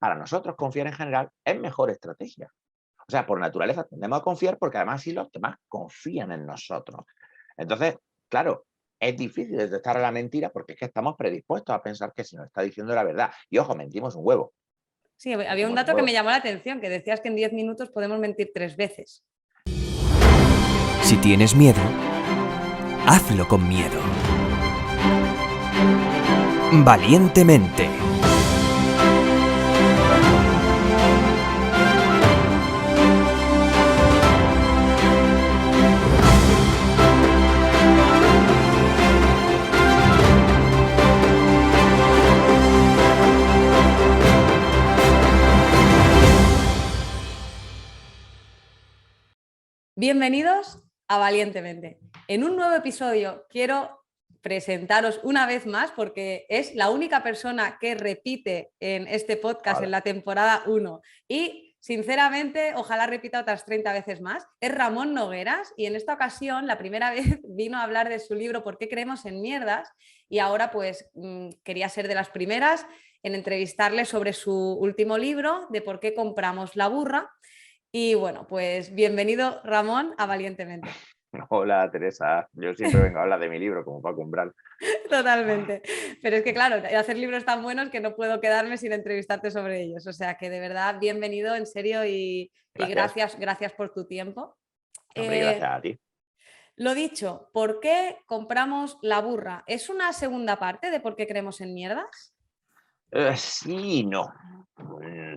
para nosotros confiar en general es mejor estrategia. O sea, por naturaleza tendemos a confiar porque además así los demás confían en nosotros. Entonces, claro, es difícil detectar a la mentira porque es que estamos predispuestos a pensar que se nos está diciendo la verdad. Y ojo, mentimos un huevo, Sí, había un mentimos un dato que me huevo. llamó la atención, que decías que en 10 minutos podemos mentir 3 veces. Si tienes miedo, hazlo con miedo. Valientemente. Bienvenidos a Valientemente. En un nuevo episodio quiero presentaros una vez más porque es la única persona que repite en este podcast en Vale. la temporada 1 y sinceramente ojalá repita otras 30 veces más. Es Ramón Nogueras y en esta ocasión la primera vez vino a hablar de su libro ¿Por qué creemos en mierdas? Y ahora pues quería ser de las primeras en entrevistarle sobre su último libro de ¿Por qué compramos la burra? Y bueno, pues bienvenido Ramón a Valientemente. Hola, Teresa. Yo siempre vengo a hablar de mi libro como Paco Umbral. Totalmente. Pero es que claro, hacer libros tan buenos que no puedo quedarme sin entrevistarte sobre ellos. O sea que de verdad, bienvenido en serio y Gracias. gracias por tu tiempo. Hombre, gracias Eh, a ti. lo dicho, ¿por qué compramos la burra? ¿Es una segunda parte de por qué creemos en mierdas? Sí y no.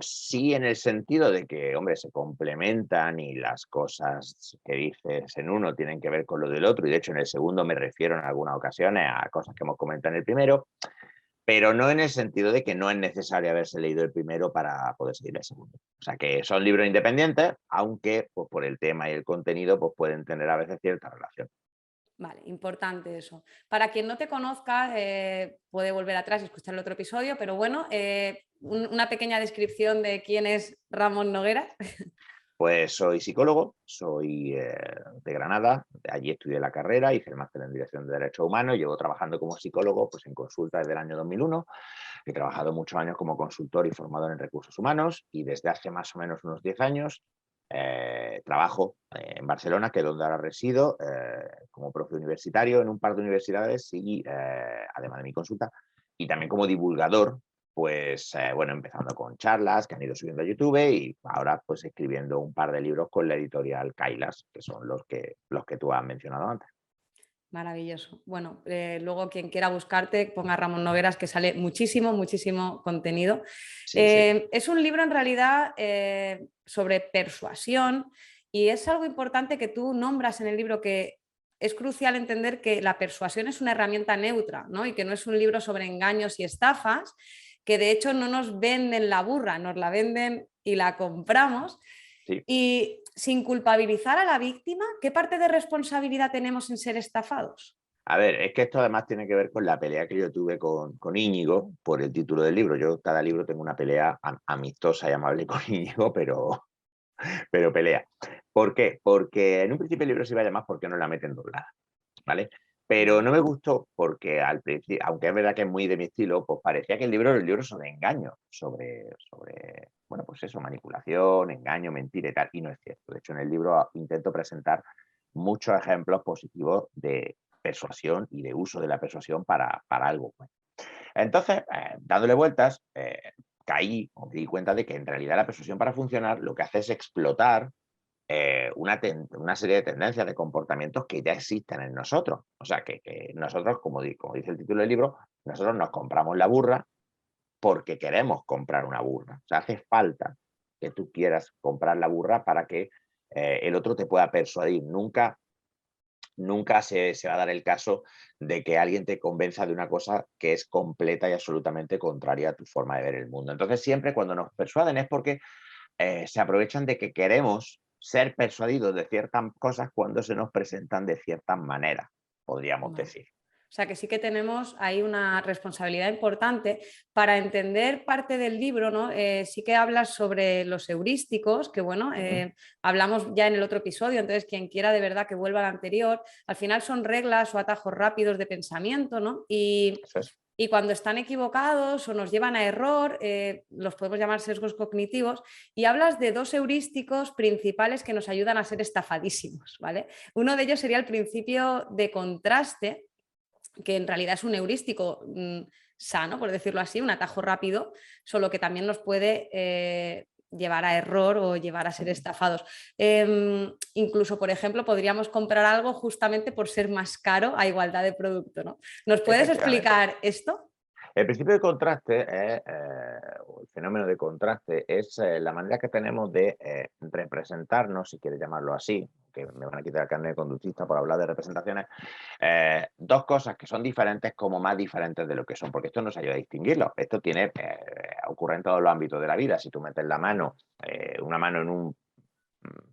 Sí, en el sentido de que, hombre, se complementan y las cosas que dices en uno tienen que ver con lo del otro, y de hecho en el segundo me refiero en algunas ocasiones a cosas que hemos comentado en el primero, pero no en el sentido de que no es necesario haberse leído el primero para poder seguir el segundo. O sea que son libros independientes, aunque pues, por el tema y el contenido pues, pueden tener a veces cierta relación. Vale, importante eso. Para quien no te conozca, puede volver atrás y escuchar el otro episodio, pero bueno, una pequeña descripción de quién es Ramón Nogueras. Pues soy psicólogo, soy de Granada, allí estudié la carrera, hice el máster en Dirección de Derechos Humanos, llevo trabajando como psicólogo pues, en consulta desde el año 2001, he trabajado muchos años como consultor y formador en recursos humanos y desde hace más o menos unos 10 años trabajo en Barcelona, que es donde ahora resido, como profe universitario en un par de universidades y además de mi consulta, y también como divulgador pues bueno, empezando con charlas que han ido subiendo a YouTube y ahora pues escribiendo un par de libros con la editorial Kailas, que son los que tú has mencionado antes. Maravilloso. Bueno, luego quien quiera buscarte, ponga Ramón Nogueras, que sale muchísimo, muchísimo contenido. Sí, sí. Es un libro en realidad sobre persuasión y es algo importante que tú nombras en el libro que es crucial entender que la persuasión es una herramienta neutra, ¿no? Y que no es un libro sobre engaños y estafas, que de hecho no nos venden la burra, nos la venden y la compramos. Sí. Y sin culpabilizar a la víctima, ¿qué parte de responsabilidad tenemos en ser estafados? A ver, es que esto además tiene que ver con la pelea que yo tuve con Íñigo por el título del libro. Yo cada libro tengo una pelea amistosa y amable con Íñigo, pero pelea. ¿Por qué? Porque en un principio el libro se iba a llamar ¿Por qué no la meten doblada? ¿Vale? Pero Vale. no me gustó porque al principio, aunque es verdad que es muy de mi estilo, pues parecía que el libro era un libro sobre engaño, bueno, pues eso, manipulación, engaño, mentira y tal, y no es cierto. De hecho, en el libro intento presentar muchos ejemplos positivos de persuasión y de uso de la persuasión para algo bueno. Entonces, dándole vueltas, caí o me di cuenta de que en realidad la persuasión para funcionar lo que hace es explotar una serie de tendencias, de comportamientos que ya existen en nosotros. O sea, que nosotros, como dice el título del libro, nosotros nos compramos la burra porque queremos comprar una burra. O sea, hace falta que tú quieras comprar la burra para que el otro te pueda persuadir. Nunca se va a dar el caso de que alguien te convenza de una cosa que es completa y absolutamente contraria a tu forma de ver el mundo. Entonces, siempre cuando nos persuaden es porque se aprovechan de que queremos ser persuadidos de ciertas cosas cuando se nos presentan de ciertas maneras, podríamos Vale. decir. O sea que sí que tenemos ahí una responsabilidad importante para entender parte del libro, ¿no? Sí que hablas sobre los heurísticos, que bueno, Ujú. hablamos ya en el otro episodio, entonces quien quiera de verdad que vuelva al anterior, al final son reglas o atajos rápidos de pensamiento, ¿no? Y Eso es. y cuando están equivocados o nos llevan a error, los podemos llamar sesgos cognitivos, y hablas de 2 heurísticos principales que nos ayudan a ser estafadísimos, ¿vale? Uno de ellos sería el principio de contraste, que en realidad es un heurístico sano, por decirlo así, un atajo rápido, solo que también nos puede llevar a error o llevar a ser estafados. Incluso, por ejemplo, podríamos comprar algo justamente por ser más caro a igualdad de producto, ¿no? ¿Nos puedes explicar esto? El principio de contraste, o el fenómeno de contraste, es la manera que tenemos de representarnos, si quieres llamarlo así, que me van a quitar el carnet de conductista por hablar de representaciones, 2 cosas que son diferentes como más diferentes de lo que son, porque esto nos ayuda a distinguirlo. Esto ocurre en todos los ámbitos de la vida. Si tú metes la mano, una mano en un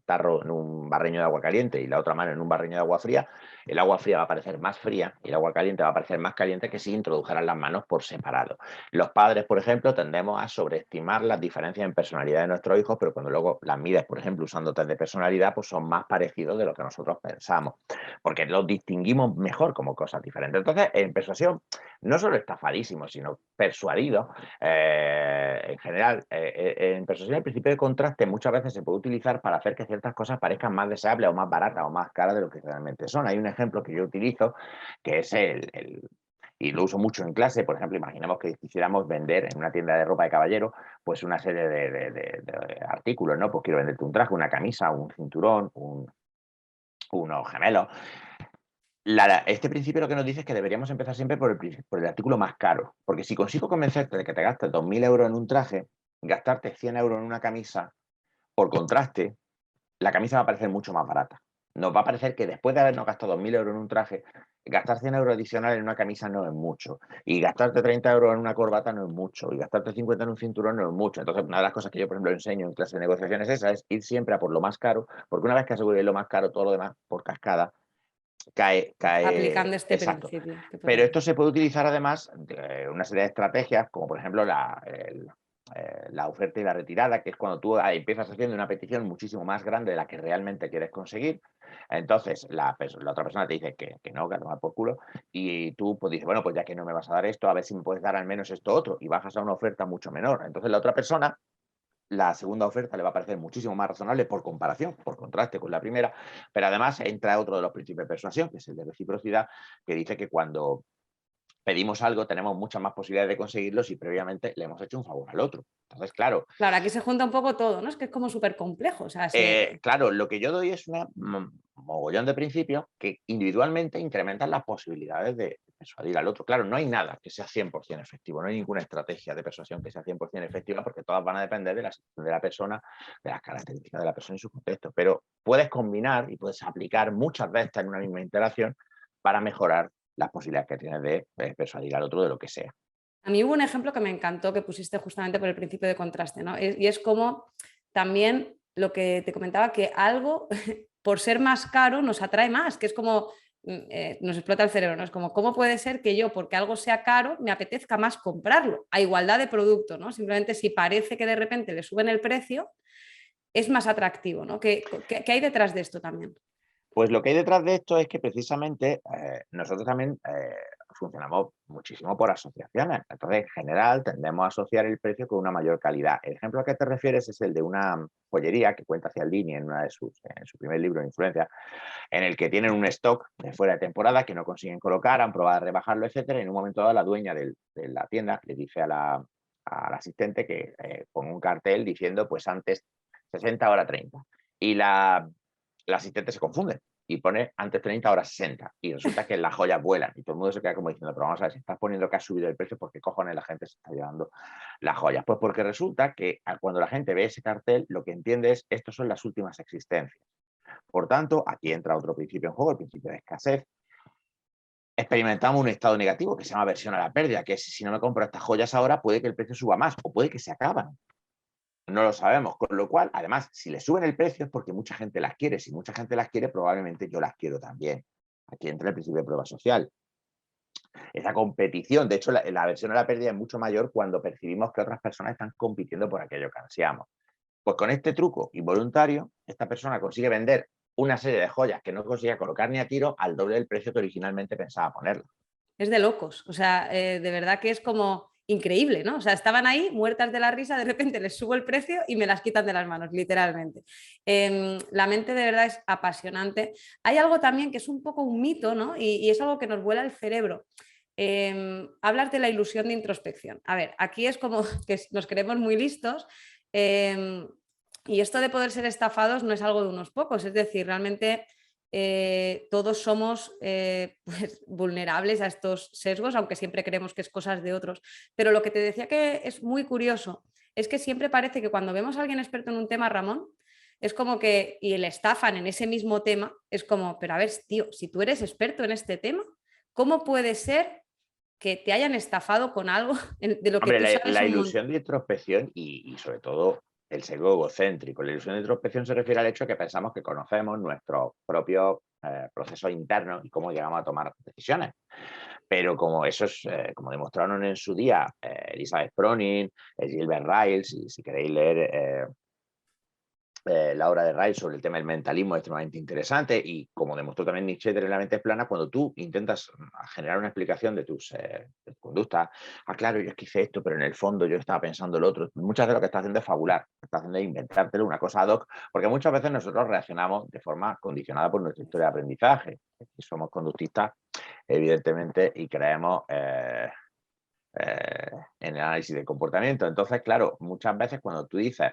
tarro, en un barreño de agua caliente y la otra mano en un barreño de agua fría, el agua fría va a parecer más fría y el agua caliente va a parecer más caliente que si introdujeran las manos por separado. Los padres, por ejemplo, tendemos a sobreestimar las diferencias en personalidad de nuestros hijos, pero cuando luego las mides, por ejemplo, usando test de personalidad, pues son más parecidos de lo que nosotros pensamos, porque los distinguimos mejor como cosas diferentes. Entonces, en persuasión, no solo estafadísimos, sino persuadidos, en general, en persuasión el principio de contraste muchas veces se puede utilizar para hacer que ciertas cosas parezcan más deseables o más baratas o más caras de lo que realmente son. Hay un ejemplo que yo utilizo que es y lo uso mucho en clase. Por ejemplo, imaginemos que quisiéramos vender en una tienda de ropa de caballero pues una serie de artículos, ¿no? Pues quiero venderte un traje, una camisa, un cinturón, unos gemelos. Este principio lo que nos dice es que deberíamos empezar siempre por el artículo más caro, porque si consigo convencerte de que te gastes 2.000 euros en un traje, gastarte 100 euros en una camisa, por contraste, la camisa va a parecer mucho más barata. Nos va a parecer que después de habernos gastado 2.000 euros en un traje, gastar 100 euros adicionales en una camisa no es mucho. Y gastarte 30 euros en una corbata no es mucho. Y gastarte 50 en un cinturón no es mucho. Entonces, una de las cosas que yo, por ejemplo, enseño en clase de negociaciones es ir siempre a por lo más caro, porque una vez que aseguréis lo más caro, todo lo demás, por cascada, cae Aplicando este exacto. principio. Pero esto se puede utilizar además de una serie de estrategias, como por ejemplo la oferta y la retirada, que es cuando tú empiezas haciendo una petición muchísimo más grande de la que realmente quieres conseguir. Entonces la otra persona te dice que no, que a tomar por culo, y tú pues dices, bueno, pues ya que no me vas a dar esto, a ver si me puedes dar al menos esto otro, y bajas a una oferta mucho menor. Entonces la otra persona, la segunda oferta le va a parecer muchísimo más razonable por comparación, por contraste con la primera, pero además entra otro de los principios de persuasión, que es el de reciprocidad, que dice que cuando pedimos algo tenemos muchas más posibilidades de conseguirlo si previamente le hemos hecho un favor al otro. Entonces, claro, Claro, aquí se junta un poco todo, ¿no? Es que es como súper complejo. O sea, claro, lo que yo doy es una mogollón de principios que individualmente incrementan las posibilidades de persuadir al otro. Claro, no hay nada que sea 100% efectivo, no hay ninguna estrategia de persuasión que sea 100% efectiva, porque todas van a depender de la situación de la persona, de las características de la persona y su contexto. Pero puedes combinar y puedes aplicar muchas de estas en una misma interacción para mejorar las posibilidades que tienes de persuadir al otro de lo que sea. A mí hubo un ejemplo que me encantó que pusiste justamente por el principio de contraste, ¿no? Y es como también lo que te comentaba, que algo por ser más caro nos atrae más, que es como nos explota el cerebro, ¿no? Es como, ¿cómo puede ser que yo, porque algo sea caro, me apetezca más comprarlo? A igualdad de producto, ¿no? Simplemente si parece que de repente le suben el precio, es más atractivo, ¿no? ¿Qué hay detrás de esto también? Pues lo que hay detrás de esto es que precisamente nosotros también funcionamos muchísimo por asociaciones. Entonces, en general, tendemos a asociar el precio con una mayor calidad. El ejemplo al que te refieres es el de una joyería que cuenta Cialdini en su primer libro de Influencia, en el que tienen un stock de fuera de temporada que no consiguen colocar, han probado a rebajarlo, etcétera, y en un momento dado la dueña de la tienda le dice al asistente que ponga un cartel diciendo, pues antes 60, ahora 30. Y la asistente se confunde y pone antes 30, ahora 60. Y resulta que las joyas vuelan y todo el mundo se queda como diciendo, pero vamos a ver, si estás poniendo que has subido el precio, ¿por qué cojones la gente se está llevando las joyas? Pues porque resulta que cuando la gente ve ese cartel, lo que entiende es, estos son las últimas existencias. Por tanto, aquí entra otro principio en juego, el principio de escasez. Experimentamos un estado negativo que se llama aversión a la pérdida, que es, si no me compro estas joyas ahora, puede que el precio suba más o puede que se acaban. No lo sabemos, con lo cual, además, si le suben el precio es porque mucha gente las quiere. Si mucha gente las quiere, probablemente yo las quiero también. Aquí entra el principio de prueba social. Esa competición, de hecho, la aversión a la pérdida es mucho mayor cuando percibimos que otras personas están compitiendo por aquello que ansiamos. Pues con este truco involuntario, esta persona consigue vender una serie de joyas que no conseguía colocar ni a tiro al doble del precio que originalmente pensaba ponerla. Es de locos. O sea, de verdad que es como increíble, ¿no? O sea, estaban ahí muertas de la risa, de repente les subo el precio y me las quitan de las manos, literalmente. La mente de verdad es apasionante. Hay algo también que es un poco un mito, ¿no? Y es algo que nos vuela el cerebro. Hablas de la ilusión de introspección. A ver, aquí es como que nos creemos muy listos. Y esto de poder ser estafados no es algo de unos pocos, es decir, realmente todos somos pues, vulnerables a estos sesgos, aunque siempre creemos que es cosas de otros. Pero lo que te decía que es muy curioso es que siempre parece que cuando vemos a alguien experto en un tema, Ramón, es como que, y le estafan en ese mismo tema, es como, pero a ver, tío, si tú eres experto en este tema, ¿cómo puede ser que te hayan estafado con algo de lo que Hombre, tú sabes la un montón? ilusión de introspección y sobre todo el sesgo egocéntrico. La ilusión de introspección se refiere al hecho de que pensamos que conocemos nuestros propios procesos internos y cómo llegamos a tomar decisiones. Pero como eso es, como demostraron en su día Elizabeth Pronin, Gilbert Ryle, si queréis leer la obra de Ryle sobre el tema del mentalismo es extremadamente interesante y como demostró también Nietzsche de la mente plana, cuando tú intentas generar una explicación de de tu conducta, claro, yo es que hice esto, pero en el fondo yo estaba pensando lo otro, muchas de lo que estás haciendo es fabular, lo que estás haciendo es inventártelo, una cosa ad hoc, porque muchas veces nosotros reaccionamos de forma condicionada por nuestra historia de aprendizaje, y somos conductistas, evidentemente, y creemos en el análisis de comportamiento. Entonces, claro, muchas veces cuando tú dices,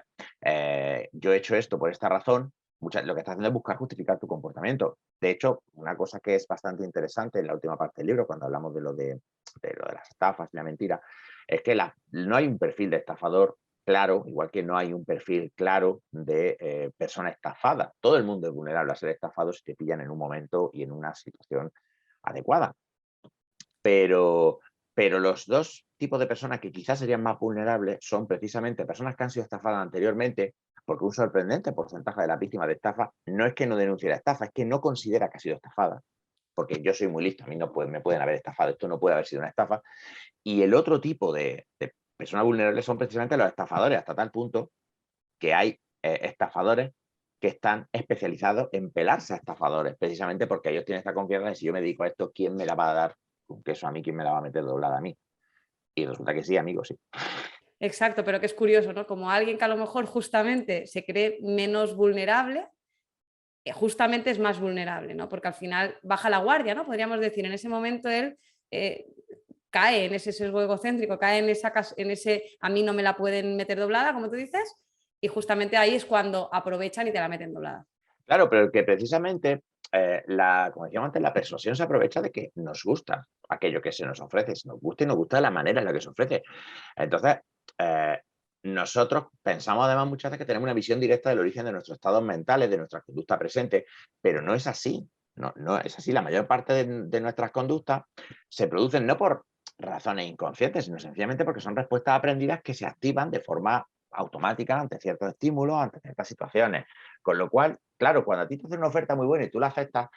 yo he hecho esto por esta razón, lo que estás haciendo es buscar justificar tu comportamiento. De hecho, una cosa que es bastante interesante en la última parte del libro, cuando hablamos de lo de las estafas y la mentira, es que no hay un perfil de estafador claro, igual que no hay un perfil claro de persona estafada. Todo el mundo es vulnerable a ser estafado si te pillan en un momento y en una situación adecuada. Pero, pero los dos tipos de personas que quizás serían más vulnerables son precisamente personas que han sido estafadas anteriormente, porque un sorprendente porcentaje de las víctimas de estafa no es que no denuncie la estafa, es que no considera que ha sido estafada. Porque yo soy muy listo, a mí no me pueden haber estafado, esto no puede haber sido una estafa. Y el otro tipo de personas vulnerables son precisamente los estafadores, hasta tal punto que hay estafadores que están especializados en pelarse a estafadores, precisamente porque ellos tienen esta confianza de si yo me dedico a esto, ¿quién me la va a dar con queso a mí? ¿Quién me la va a meter doblada a mí? Y resulta que sí, amigos, sí. Exacto, pero que es curioso, ¿no? Como alguien que a lo mejor justamente se cree menos vulnerable, justamente es más vulnerable, ¿no? Porque al final baja la guardia, ¿no? Podríamos decir, en ese momento él eh, cae en ese sesgo egocéntrico, cae en ese a mí no me la pueden meter doblada, como tú dices, y justamente ahí es cuando aprovechan y te la meten doblada. Claro, pero que precisamente, como decíamos antes, la persuasión se aprovecha de que nos gusta aquello que se nos ofrece, si nos gusta y nos gusta la manera en la que se ofrece. Entonces, eh, nosotros pensamos además muchas veces que tenemos una visión directa del origen de nuestros estados mentales, de nuestra conducta presente, pero no es así. No es así. La mayor parte de nuestras conductas se producen no por razones inconscientes, sino sencillamente porque son respuestas aprendidas que se activan de forma automática ante ciertos estímulos, ante ciertas situaciones. Con lo cual, claro, cuando a ti te hacen una oferta muy buena y tú la aceptas,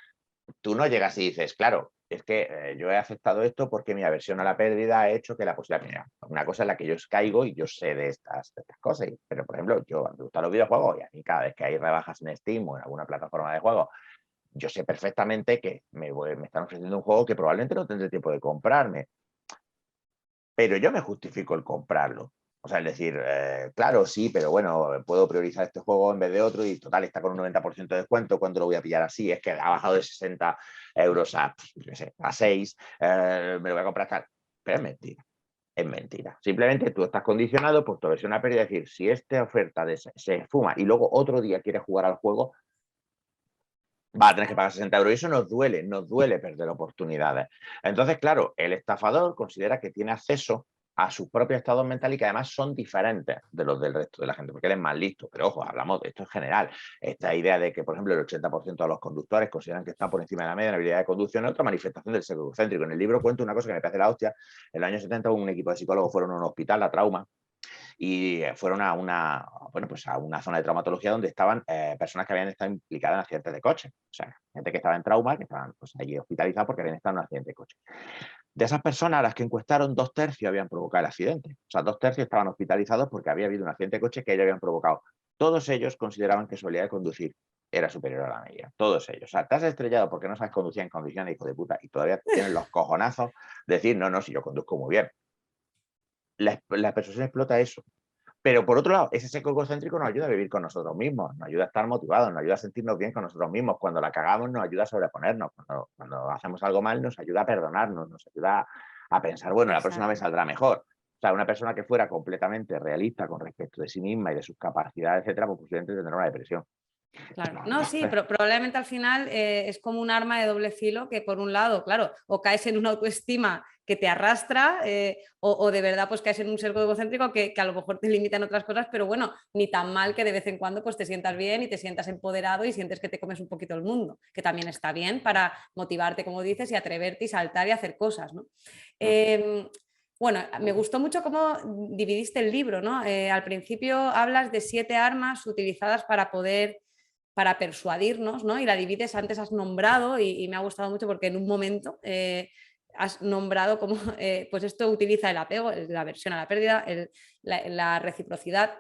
tú no llegas y dices, claro, es que yo he aceptado esto porque mi aversión a la pérdida ha hecho que la posibilidad mía. Una cosa en la que yo caigo y yo sé de estas cosas. Pero, por ejemplo, yo me gustan los videojuegos y a mí cada vez que hay rebajas en Steam o en alguna plataforma de juego, yo sé perfectamente que me están ofreciendo un juego que probablemente no tendré tiempo de comprarme. Pero yo me justifico el comprarlo. O sea, es decir, claro, sí, pero bueno, puedo priorizar este juego en vez de otro y total, está con un 90% de descuento, ¿cuánto lo voy a pillar así? Es que ha bajado de 60 euros a 6, me lo voy a comprar tal. Pero es mentira, es mentira. Simplemente tú estás condicionado por tu versión a pérdida, es decir, si esta oferta se fuma y luego otro día quieres jugar al juego, va a tener que pagar 60 euros y eso nos duele perder oportunidades. Entonces, claro, el estafador considera que tiene acceso a sus propios estados mentales y que además son diferentes de los del resto de la gente, porque él es más listo. Pero ojo, hablamos de esto en general. Esta idea de que, por ejemplo, el 80% de los conductores consideran que están por encima de la media en habilidad de conducción es otra manifestación del sesgo egocéntrico. En el libro cuento una cosa que me parece la hostia. En los años 70 un equipo de psicólogos fueron a un hospital, a trauma, y fueron a pues a una zona de traumatología donde estaban personas que habían estado implicadas en accidentes de coche. O sea, gente que estaba en trauma, que estaban pues, allí hospitalizados porque habían estado en un accidente de coche. De esas personas a las que encuestaron, 2/3 habían provocado el accidente. O sea, 2/3 estaban hospitalizados porque había habido un accidente de coche que ellos habían provocado. Todos ellos consideraban que su habilidad de conducir era superior a la media, todos ellos. O sea, te has estrellado porque no sabes conducir en condiciones, hijo de puta, y todavía tienes los cojonazos de decir, no, no, si yo conduzco muy bien. La persuasión explota eso. Pero por otro lado, ese seco egocéntrico nos ayuda a vivir con nosotros mismos, nos ayuda a estar motivados, nos ayuda a sentirnos bien con nosotros mismos. Cuando la cagamos nos ayuda a sobreponernos, cuando hacemos algo mal nos ayuda a perdonarnos, nos ayuda a pensar, bueno, la próxima vez Exacto. saldrá mejor. O sea, una persona que fuera completamente realista con respecto de sí misma y de sus capacidades, etcétera, pues posiblemente tendrá una depresión. Claro. No, sí, pero probablemente al final es como un arma de doble filo que por un lado, claro, o caes en una autoestima que te arrastra o de verdad pues caes en un cerco egocéntrico que a lo mejor te limita en otras cosas, pero bueno, ni tan mal que de vez en cuando pues te sientas bien y te sientas empoderado y sientes que te comes un poquito el mundo, que también está bien para motivarte, como dices, y atreverte y saltar y hacer cosas, ¿no? Bueno, me gustó mucho cómo dividiste el libro, ¿no? Al principio hablas de 7 armas utilizadas para persuadirnos, ¿no? Y la divides, antes has nombrado, y me ha gustado mucho porque en un momento has nombrado cómo, pues esto utiliza el apego, la aversión a la pérdida, la reciprocidad.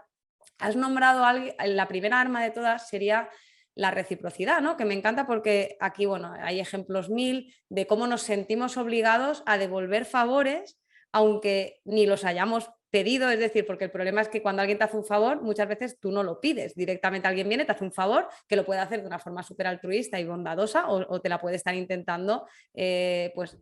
Has nombrado la primera arma de todas sería la reciprocidad, ¿no? Que me encanta porque aquí, bueno, hay ejemplos mil de cómo nos sentimos obligados a devolver favores aunque ni los hayamos pedido, es decir, porque el problema es que cuando alguien te hace un favor, muchas veces tú no lo pides, directamente alguien viene, te hace un favor, que lo puede hacer de una forma súper altruista y bondadosa o te la puede estar intentando, pues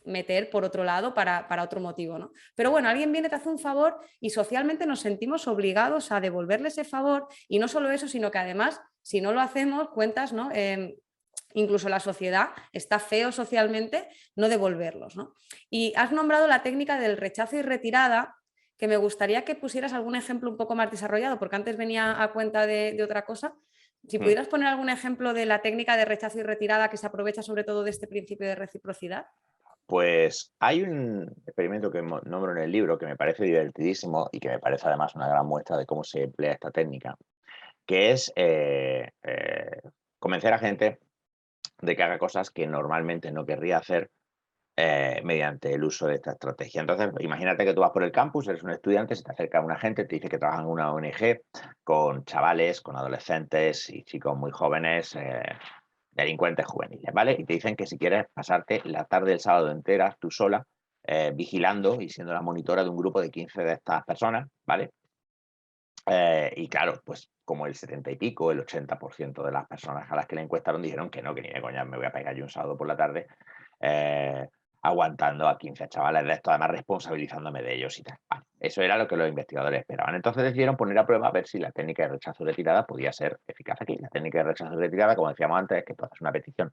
meter por otro lado para otro motivo, ¿no? Pero bueno, alguien viene, te hace un favor y socialmente nos sentimos obligados a devolverle ese favor y no solo eso, sino que además, si no lo hacemos, cuentas, ¿no? Incluso la sociedad está feo socialmente no devolverlos, ¿no? Y has nombrado la técnica del rechazo y retirada, que me gustaría que pusieras algún ejemplo un poco más desarrollado, porque antes venía a cuenta de otra cosa. Si pudieras poner algún ejemplo de la técnica de rechazo y retirada que se aprovecha sobre todo de este principio de reciprocidad. Pues hay un experimento que nombro en el libro que me parece divertidísimo y que me parece además una gran muestra de cómo se emplea esta técnica, que es convencer a gente de que haga cosas que normalmente no querría hacer mediante el uso de esta estrategia. Entonces, imagínate que tú vas por el campus, eres un estudiante, se te acerca una gente, te dice que trabaja en una ONG con chavales, con adolescentes y chicos muy jóvenes, delincuentes juveniles, ¿vale? Y te dicen que si quieres pasarte la tarde del sábado entera tú sola, vigilando y siendo la monitora de un grupo de 15 de estas personas, ¿vale? Y claro, pues como el 70 y pico, el 80% de las personas a las que le encuestaron dijeron que no, que ni de coña me voy a pegar yo un sábado por la tarde aguantando a 15 chavales de esto, además responsabilizándome de ellos y tal. Vale, eso era lo que los investigadores esperaban. Entonces decidieron poner a prueba a ver si la técnica de rechazo y retirada podía ser eficaz aquí. La técnica de rechazo y retirada, como decíamos antes, es que tú haces una petición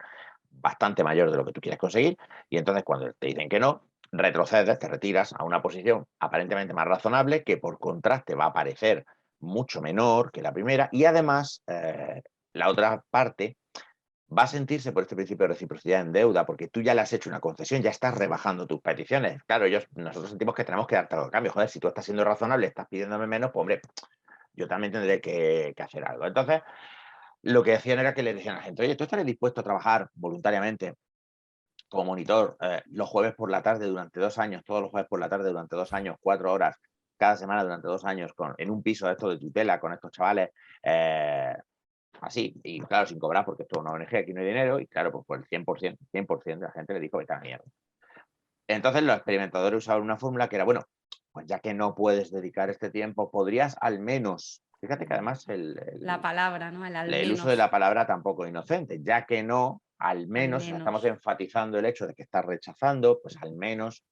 bastante mayor de lo que tú quieres conseguir y entonces cuando te dicen que no, retrocedes, te retiras a una posición aparentemente más razonable que por contraste va a parecer mucho menor que la primera y además la otra parte va a sentirse por este principio de reciprocidad en deuda porque tú ya le has hecho una concesión, ya estás rebajando tus peticiones. Claro, nosotros sentimos que tenemos que darte algo a cambio. Joder, si tú estás siendo razonable, estás pidiéndome menos, pues hombre, yo también tendré que hacer algo. Entonces, lo que decían era que le decían a la gente, oye, ¿tú estarías dispuesto a trabajar voluntariamente como monitor los jueves por la tarde durante 2 años, todos los jueves por la tarde durante 2 años, 4 horas cada semana durante 2 años en un piso de esto de tutela con estos chavales? Así, y claro, sin cobrar, porque esto es una ONG, aquí no hay dinero, y claro, pues el 100% de la gente le dijo, vete a la mierda. Entonces los experimentadores usaron una fórmula que era, bueno, pues ya que no puedes dedicar este tiempo, podrías al menos, fíjate que además La palabra, ¿no? El al el uso de menos, la palabra tampoco inocente, ya que no, al al menos, o sea, estamos menos. enfatizando el hecho de que estás rechazando, pues al menos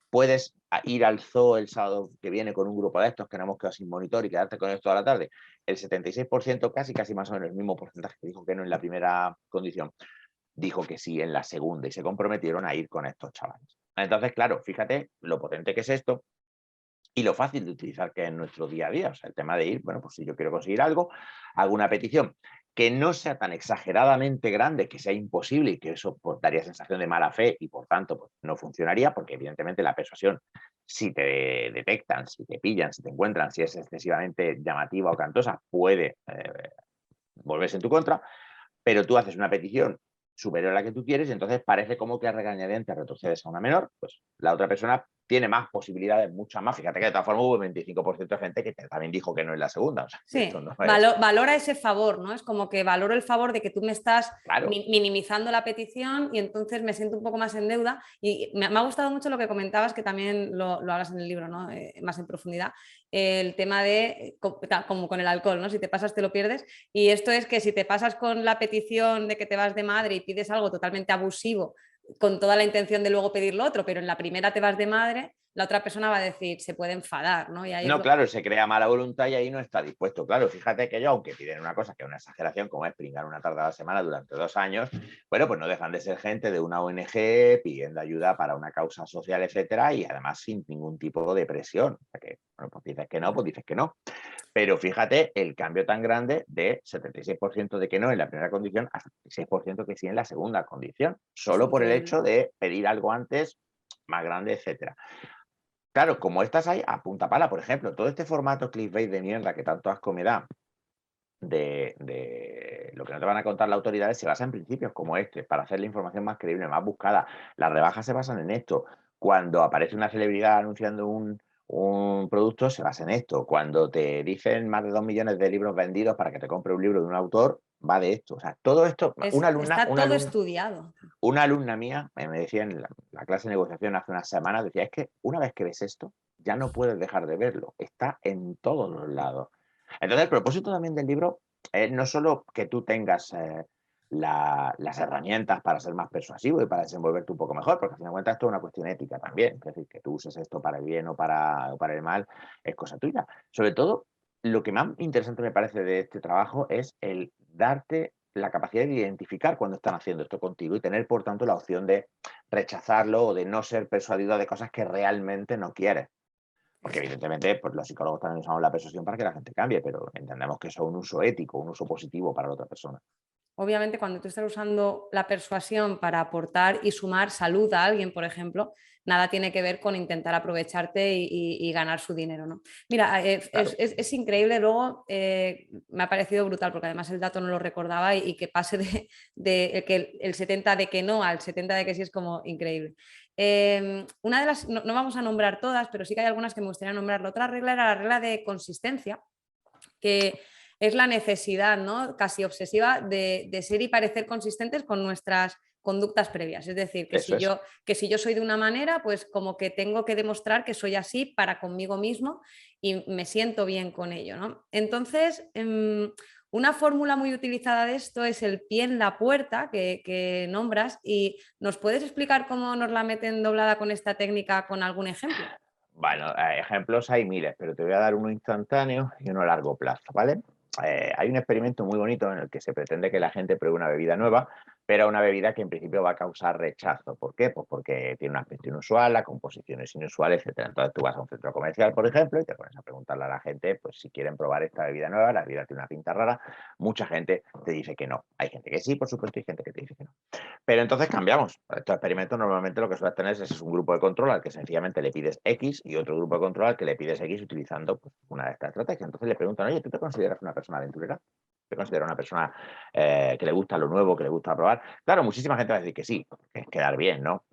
puedes ir al zoo el sábado que viene con un grupo de estos que no hemos quedado sin monitor y quedarte con esto toda la tarde. El 76%, casi más o menos el mismo porcentaje que dijo que no en la primera condición, dijo que sí en la segunda y se comprometieron a ir con estos chavales. Entonces, claro, fíjate lo potente que es esto y lo fácil de utilizar que es en nuestro día a día. O sea, el tema de ir, bueno, pues si yo quiero conseguir algo, hago una petición que no sea tan exageradamente grande, que sea imposible y que eso pues, daría sensación de mala fe y por tanto pues, no funcionaría, porque evidentemente la persuasión, si te detectan, si te pillan, si te encuentran, si es excesivamente llamativa o cantosa, puede volverse en tu contra, pero tú haces una petición superior a la que tú quieres y entonces parece como que a regañadientes retrocedes a una menor, pues la otra persona tiene más posibilidades, muchas más. Fíjate que de todas formas hubo 25% de gente que también dijo que no en la segunda. O sea, Sí, esto no es... valora ese favor, ¿no? Es como que valoro el favor de que tú me estás Claro. minimizando la petición y entonces me siento un poco más en deuda. Y me ha gustado mucho lo que comentabas, que también lo hablas en el libro, ¿no? Más en profundidad, el tema de, como con el alcohol, ¿no? Si te pasas te lo pierdes. Y esto es que si te pasas con la petición de que te vas de madre y pides algo totalmente abusivo, con toda la intención de luego pedir lo otro, pero en la primera te vas de madre, la otra persona va a decir, se puede enfadar, ¿no? Y ahí No, claro, se crea mala voluntad y ahí no está dispuesto. Claro, fíjate que yo, aunque piden una cosa que es una exageración, como es pringar una tarde a la semana durante 2 años, bueno, pues no dejan de ser gente de una ONG pidiendo ayuda para una causa social, etcétera, y además sin ningún tipo de presión. O sea que, bueno, pues dices que no, pues dices que no. Pero fíjate el cambio tan grande de 76% de que no en la primera condición a 76% que sí en la segunda condición, es solo por el increíble. hecho de pedir algo antes, más grande, etcétera. Claro, como estás ahí a punta pala, por ejemplo, todo este formato clickbait de mierda que tanto asco me da de lo que no te van a contar las autoridades se basa en principios como este, para hacer la información más creíble, más buscada. Las rebajas se basan en esto. Cuando aparece una celebridad anunciando un producto, se basa en esto. Cuando te dicen más de 2 millones de libros vendidos para que te compre un libro de un autor, va de esto. O sea, todo esto, Está todo estudiado. una alumna mía me decía en la clase de negociación hace unas semanas, decía, es que una vez que ves esto, ya no puedes dejar de verlo, está en todos los lados. Entonces, el propósito también del libro es no solo que tú tengas las herramientas para ser más persuasivo y para desenvolverte un poco mejor, porque al fin de cuentas esto es una cuestión ética también, es decir, que tú uses esto para el bien o para el mal es cosa tuya. Sobre todo, lo que más interesante me parece de este trabajo es el darte la capacidad de identificar cuando están haciendo esto contigo y tener, por tanto, la opción de rechazarlo o de no ser persuadido de cosas que realmente no quieres. Porque evidentemente pues, los psicólogos también usamos la persuasión para que la gente cambie, pero entendemos que eso es un uso ético, un uso positivo para la otra persona. Obviamente, cuando tú estás usando la persuasión para aportar y sumar salud a alguien, por ejemplo, nada tiene que ver con intentar aprovecharte y ganar su dinero, ¿no? Mira, Claro. es increíble, luego me ha parecido brutal, porque además el dato no lo recordaba y que pase de que el 70 de que no al 70 de que sí es como increíble. Una de las, no vamos a nombrar todas, pero sí que hay algunas que me gustaría nombrar. La otra regla era la regla de consistencia, que es la necesidad, ¿no? Casi obsesiva de ser y parecer consistentes con nuestras conductas previas. Es decir, Eso es. que si yo soy de una manera, pues como que tengo que demostrar que soy así para conmigo mismo y me siento bien con ello, ¿no? Entonces, una fórmula muy utilizada de esto es el pie en la puerta que nombras, y ¿nos puedes explicar cómo nos la meten doblada con esta técnica con algún ejemplo? Bueno, ejemplos hay miles, pero te voy a dar uno instantáneo y uno a largo plazo, ¿vale? Hay un experimento muy bonito en el que se pretende que la gente pruebe una bebida nueva, pero una bebida que en principio va a causar rechazo. ¿Por qué? Pues porque tiene un aspecto inusual, la composición es inusual, etcétera. Entonces tú vas a un centro comercial, por ejemplo, y te pones a preguntarle a la gente pues, si quieren probar esta bebida nueva, la bebida tiene una pinta rara. Mucha gente te dice que no. Hay gente que sí, por supuesto, y gente que te dice que no. Pero entonces cambiamos. Estos experimentos normalmente lo que suele tener es un grupo de control al que sencillamente le pides X y otro grupo de control al que le pides X utilizando pues, una de estas estrategias. Entonces le preguntan, oye, ¿tú te consideras una persona aventurera? ¿Te consideras una persona que le gusta lo nuevo, que le gusta probar? Claro, muchísima gente va a decir que sí, que es quedar bien, ¿no?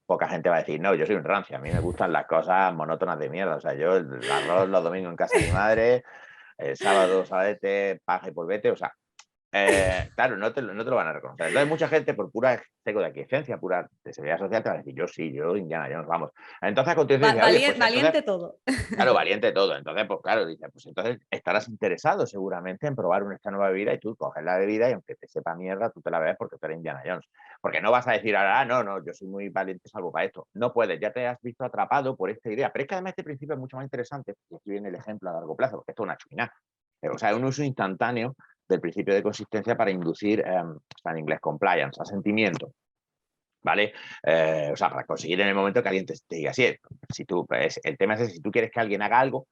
Poca gente va a decir, no, yo soy un rancio, a mí me gustan las cosas monótonas de mierda. O sea, yo el arroz los domingos en casa de mi madre, el sábado, sabadete, paja y polvete, o sea, claro, no te lo van a reconocer. Entonces, mucha gente, por pura seco de aquiescencia, pura de seguridad social, te va a decir, yo sí, yo Indiana Jones, vamos. Entonces, a continuación dice, oye, pues entonces, Valiente todo. claro, valiente todo. Entonces, pues claro, dice, pues entonces estarás interesado seguramente en probar esta nueva bebida y tú coges la bebida y aunque te sepa mierda, tú te la bebes porque tú eres Indiana Jones. Porque no vas a decir ahora, no, no, yo soy muy valiente salvo para esto. No puedes, ya te has visto atrapado por esta idea. Pero es que además este principio es mucho más interesante, y aquí viene el ejemplo a largo plazo, porque esto es una chupina. O sea, es un uso instantáneo del principio de consistencia para inducir, está en inglés compliance, asentimiento, ¿vale? O sea, para conseguir en el momento que alguien te diga, sí, si tú, pues, el tema es ese, si tú quieres que alguien haga algo,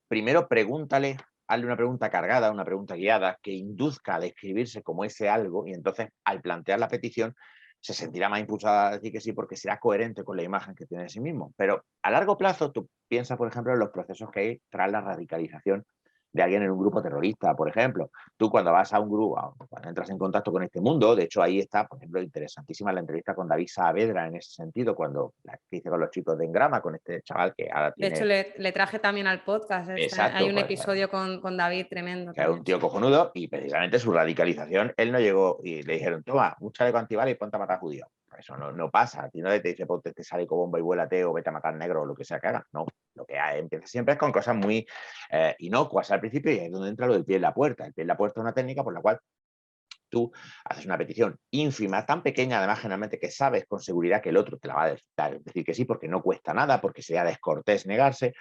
primero pregúntale, hazle una pregunta cargada, una pregunta guiada, que induzca a describirse como ese algo, y entonces al plantear la petición se sentirá más impulsada a decir que sí porque será coherente con la imagen que tiene de sí mismo. Pero a largo plazo, tú piensas, por ejemplo, en los procesos que hay tras la radicalización de alguien en un grupo terrorista, por ejemplo. Tú cuando vas a un grupo, cuando entras en contacto con este mundo, de hecho ahí está, por ejemplo, interesantísima la entrevista con David Saavedra en ese sentido, cuando la que hice con los chicos de Engrama, con este chaval que ahora De hecho, tiene... le traje también al podcast. Hay Exacto, un pues, episodio con David tremendo que es un también. tío cojonudo, y precisamente su radicalización, él no llegó y le dijeron, toma, un chaleco antibalas y ponte a matar judíos. Eso no pasa. A ti no te dice, ponte este chaleco bomba y vuélate o vete a matar negro o lo que sea que haga. No, lo que empieza siempre es con cosas muy inocuas al principio, y ahí es donde entra lo del pie en la puerta. El pie en la puerta es una técnica por la cual tú haces una petición ínfima, tan pequeña además generalmente, que sabes con seguridad que el otro te la va a decir que sí, porque no cuesta nada, porque sería descortés negarse.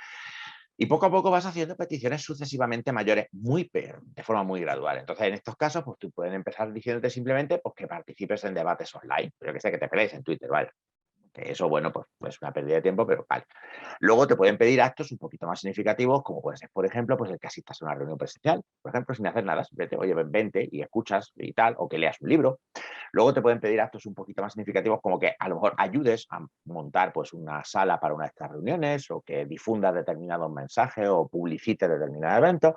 Y poco a poco vas haciendo peticiones sucesivamente mayores, de forma muy gradual. Entonces, en estos casos, pues tú puedes empezar diciéndote simplemente pues, que participes en debates online. Pero que sé, que te pelees en Twitter, vale. Que eso, bueno, pues es una pérdida de tiempo, pero vale. Luego te pueden pedir actos un poquito más significativos, como puede ser, por ejemplo, pues el que asistas a una reunión presencial. Por ejemplo, sin hacer nada, simplemente, oye, vente y escuchas y tal, o que leas un libro. Luego te pueden pedir actos un poquito más significativos, como que a lo mejor ayudes a montar pues, una sala para una de estas reuniones, o que difundas determinados mensajes o publicites determinados eventos.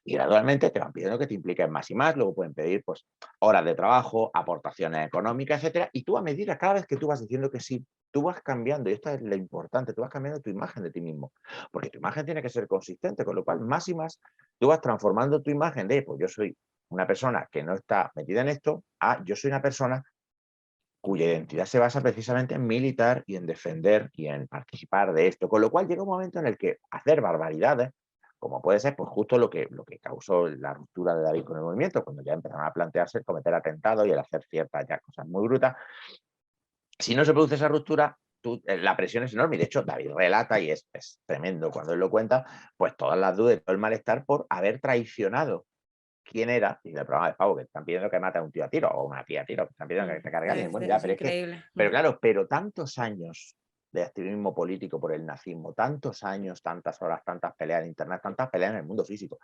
Y gradualmente te van pidiendo que te impliques más y más. Luego pueden pedir pues, horas de trabajo, aportaciones económicas, etcétera. Y tú, a medida, cada vez que tú vas diciendo que sí, tú vas cambiando, y esto es lo importante, tú vas cambiando tu imagen de ti mismo. Porque tu imagen tiene que ser consistente, con lo cual, más y más, tú vas transformando tu imagen de, pues yo soy una persona que no está metida en esto, a yo soy una persona cuya identidad se basa precisamente en militar y en defender y en participar de esto. Con lo cual llega un momento en el que hacer barbaridades, como puede ser pues justo lo que causó la ruptura de David con el movimiento, cuando ya empezaron a plantearse el cometer atentados y el hacer ciertas ya cosas muy brutas. Si no se produce esa ruptura, la presión es enorme. Y de hecho, David relata, y es tremendo cuando él lo cuenta, pues todas las dudas y todo el malestar por haber traicionado quién era, y del programa de Pavo, que están pidiendo que mate a un tío a tiro, o una tía a tiro, que están pidiendo que te cargue a alguien. Bueno, ya, Es pero es que, increíble. pero claro, pero tantos años de activismo político por el nazismo, tantos años, tantas horas, tantas peleas en internet, tantas peleas en el mundo físico,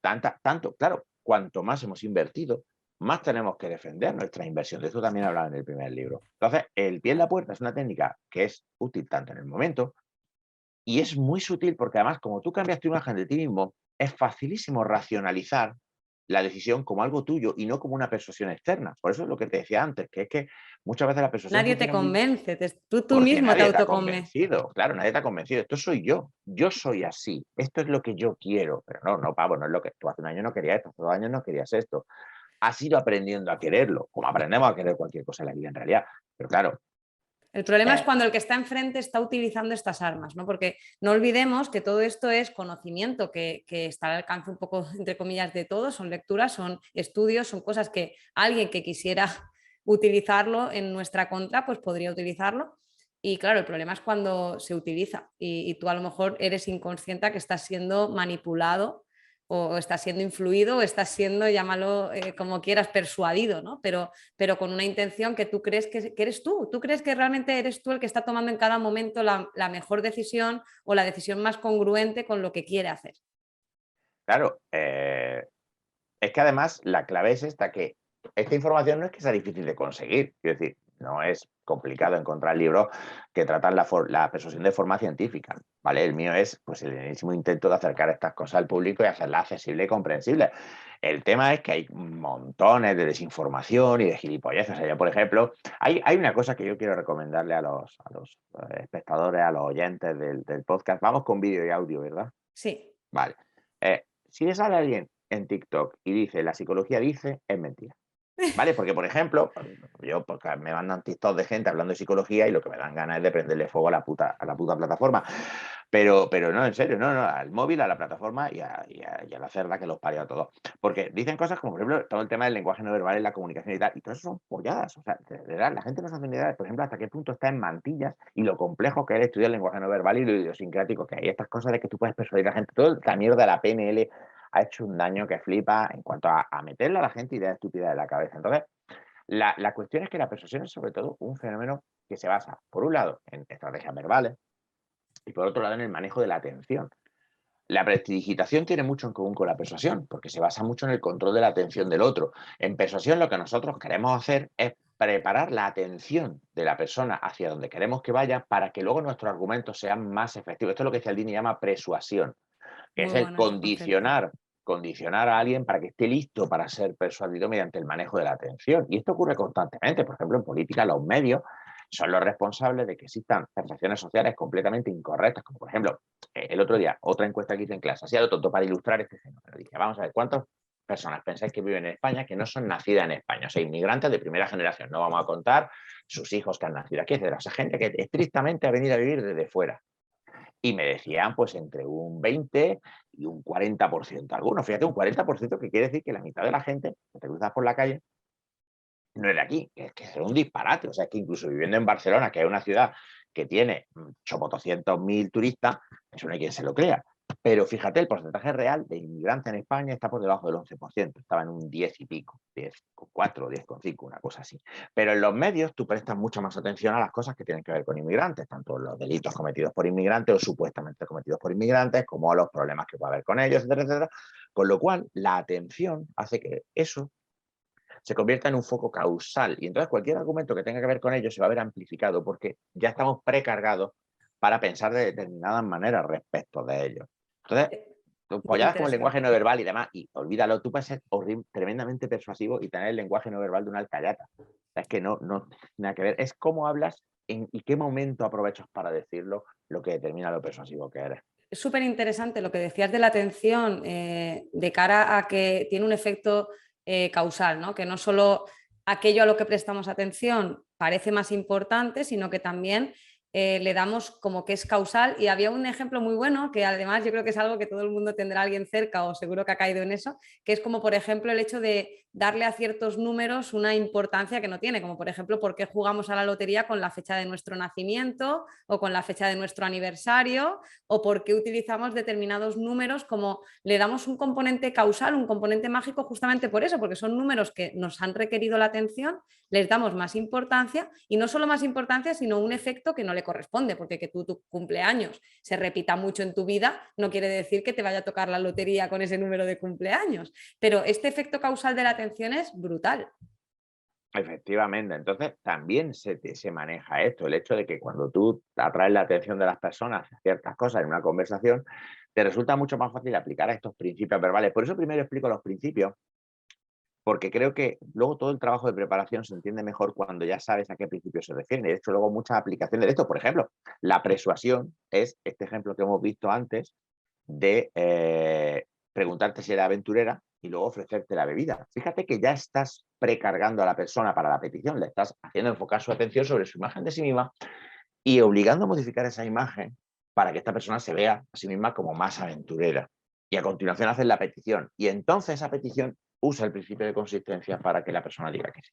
claro, cuanto más hemos invertido, más tenemos que defender nuestra inversión. De eso también hablaba en el primer libro. Entonces, el pie en la puerta es una técnica que es útil tanto en el momento, y es muy sutil porque además, como tú cambias tu imagen de ti mismo, es facilísimo racionalizar la decisión como algo tuyo y no como una persuasión externa. Por eso es lo que te decía antes, que es que muchas veces la persuasión Nadie te funciona muy bien convence, tú porque mismo te nadie te ha autoconvences. convencido. Claro, nadie te ha convencido. Esto soy yo soy así, esto es lo que yo quiero. Pero no, pavo, no es lo que tú hace un año no querías esto, hace 2 años no querías esto. Has ido aprendiendo a quererlo, como aprendemos a querer cualquier cosa en la vida en realidad. Pero claro, El problema es cuando el que está enfrente está utilizando estas armas, ¿no? Porque no olvidemos que todo esto es conocimiento que está al alcance un poco, entre comillas, de todos, son lecturas, son estudios, son cosas que alguien que quisiera utilizarlo en nuestra contra, pues podría utilizarlo. Y claro, el problema es cuando se utiliza y tú a lo mejor eres inconsciente que estás siendo manipulado o estás siendo influido o estás siendo, llámalo como quieras, persuadido, ¿no? Pero con una intención que tú crees que eres tú crees que realmente eres tú el que está tomando en cada momento la mejor decisión o la decisión más congruente con lo que quiere hacer. claro, es que además la clave es esta, que esta información no es que sea difícil de conseguir. Quiero decir, no es complicado encontrar libros que tratan la persuasión de forma científica, ¿vale? El mío es pues, el enésimo intento de acercar estas cosas al público y hacerlas accesibles y comprensibles. El tema es que hay montones de desinformación y de gilipolleces. O sea, yo, por ejemplo, hay una cosa que yo quiero recomendarle a los espectadores, a los oyentes del podcast. Vamos con vídeo y audio, ¿verdad? Sí. Vale. Si le sale alguien en TikTok y dice, la psicología dice, es mentira. ¿Vale? Porque, por ejemplo, porque me mandan TikTok de gente hablando de psicología y lo que me dan ganas es de prenderle fuego a la puta plataforma. Pero no, en serio, no, al móvil, a la plataforma y a la cerda que los parió a todos. Porque dicen cosas como, por ejemplo, todo el tema del lenguaje no verbal en la comunicación y tal, y todo eso son polladas. O sea, de verdad, la gente no se hace ni idea, por ejemplo, hasta qué punto está en mantillas y lo complejo que es estudiar el lenguaje no verbal y lo idiosincrático que hay. Estas cosas de que tú puedes persuadir a la gente, toda la mierda de la PNL ha hecho un daño que flipa en cuanto a meterle a la gente ideas estúpidas en la cabeza. Entonces, la cuestión es que la persuasión es sobre todo un fenómeno que se basa, por un lado, en estrategias verbales y por otro lado, en el manejo de la atención. La prestidigitación tiene mucho en común con la persuasión, porque se basa mucho en el control de la atención del otro. En persuasión lo que nosotros queremos hacer es preparar la atención de la persona hacia donde queremos que vaya para que luego nuestros argumentos sean más efectivos. Esto es lo que Cialdini llama persuasión, que Muy es el bueno ese concepto. condicionar condicionar a alguien para que esté listo para ser persuadido mediante el manejo de la atención. Y esto ocurre constantemente. Por ejemplo, en política los medios son los responsables de que existan percepciones sociales completamente incorrectas, como por ejemplo, el otro día, otra encuesta que hice en clase, así a lo tonto para ilustrar este fenómeno. Dije, vamos a ver, ¿cuántas personas pensáis que viven en España que no son nacidas en España? O sea, inmigrantes de primera generación. No vamos a contar sus hijos que han nacido aquí, etcétera. O sea, gente que estrictamente ha venido a vivir desde fuera. Y me decían, pues, entre un 20 y un 40% algunos. Fíjate, un 40% que quiere decir que la mitad de la gente que te cruzas por la calle no es de aquí, que es que es un disparate. O sea, es que incluso viviendo en Barcelona, que es una ciudad que tiene 800.000 turistas, eso no hay quien se lo crea. Pero fíjate, el porcentaje real de inmigrantes en España está por debajo del 11%, estaba en un 10 y pico, 10,4, 10,5, una cosa así. Pero en los medios tú prestas mucha más atención a las cosas que tienen que ver con inmigrantes, tanto los delitos cometidos por inmigrantes o supuestamente cometidos por inmigrantes, como a los problemas que puede haber con ellos, etcétera, etcétera. Con lo cual, la atención hace que eso se convierta en un foco causal. Y entonces cualquier argumento que tenga que ver con ello se va a ver amplificado porque ya estamos precargados para pensar de determinadas maneras respecto de ellos. Entonces, Muy apoyadas con el lenguaje interesante. no verbal y demás, y olvídalo, tú puedes ser tremendamente persuasivo y tener el lenguaje no verbal de una alcayata. O sea, es que no tiene nada que ver. Es cómo hablas y qué momento aprovechas para decirlo lo que determina lo persuasivo que eres. Es súper interesante lo que decías de la atención de cara a que tiene un efecto causal, ¿no? Que no solo aquello a lo que prestamos atención parece más importante, sino que también le damos como que es causal. Y había un ejemplo muy bueno, que además yo creo que es algo que todo el mundo tendrá a alguien cerca o seguro que ha caído en eso, que es como por ejemplo el hecho de darle a ciertos números una importancia que no tiene, como por ejemplo por qué jugamos a la lotería con la fecha de nuestro nacimiento o con la fecha de nuestro aniversario, o por qué utilizamos determinados números, como le damos un componente causal, un componente mágico justamente por eso, porque son números que nos han requerido la atención, les damos más importancia y no solo más importancia, sino un efecto que no le corresponde, porque que tu cumpleaños se repita mucho en tu vida no quiere decir que te vaya a tocar la lotería con ese número de cumpleaños, pero este efecto causal de la atención es brutal. Efectivamente, entonces también se maneja esto, el hecho de que cuando tú atraes la atención de las personas a ciertas cosas en una conversación, te resulta mucho más fácil aplicar a estos principios verbales. Por eso primero explico los principios, porque creo que luego todo el trabajo de preparación se entiende mejor cuando ya sabes a qué principios se refieren. De hecho, luego muchas aplicaciones de esto, por ejemplo, la persuasión es este ejemplo que hemos visto antes de preguntarte si era aventurera y luego ofrecerte la bebida. Fíjate que ya estás precargando a la persona para la petición, le estás haciendo enfocar su atención sobre su imagen de sí misma y obligando a modificar esa imagen para que esta persona se vea a sí misma como más aventurera. Y a continuación haces la petición. Y entonces esa petición usa el principio de consistencia para que la persona diga que sí.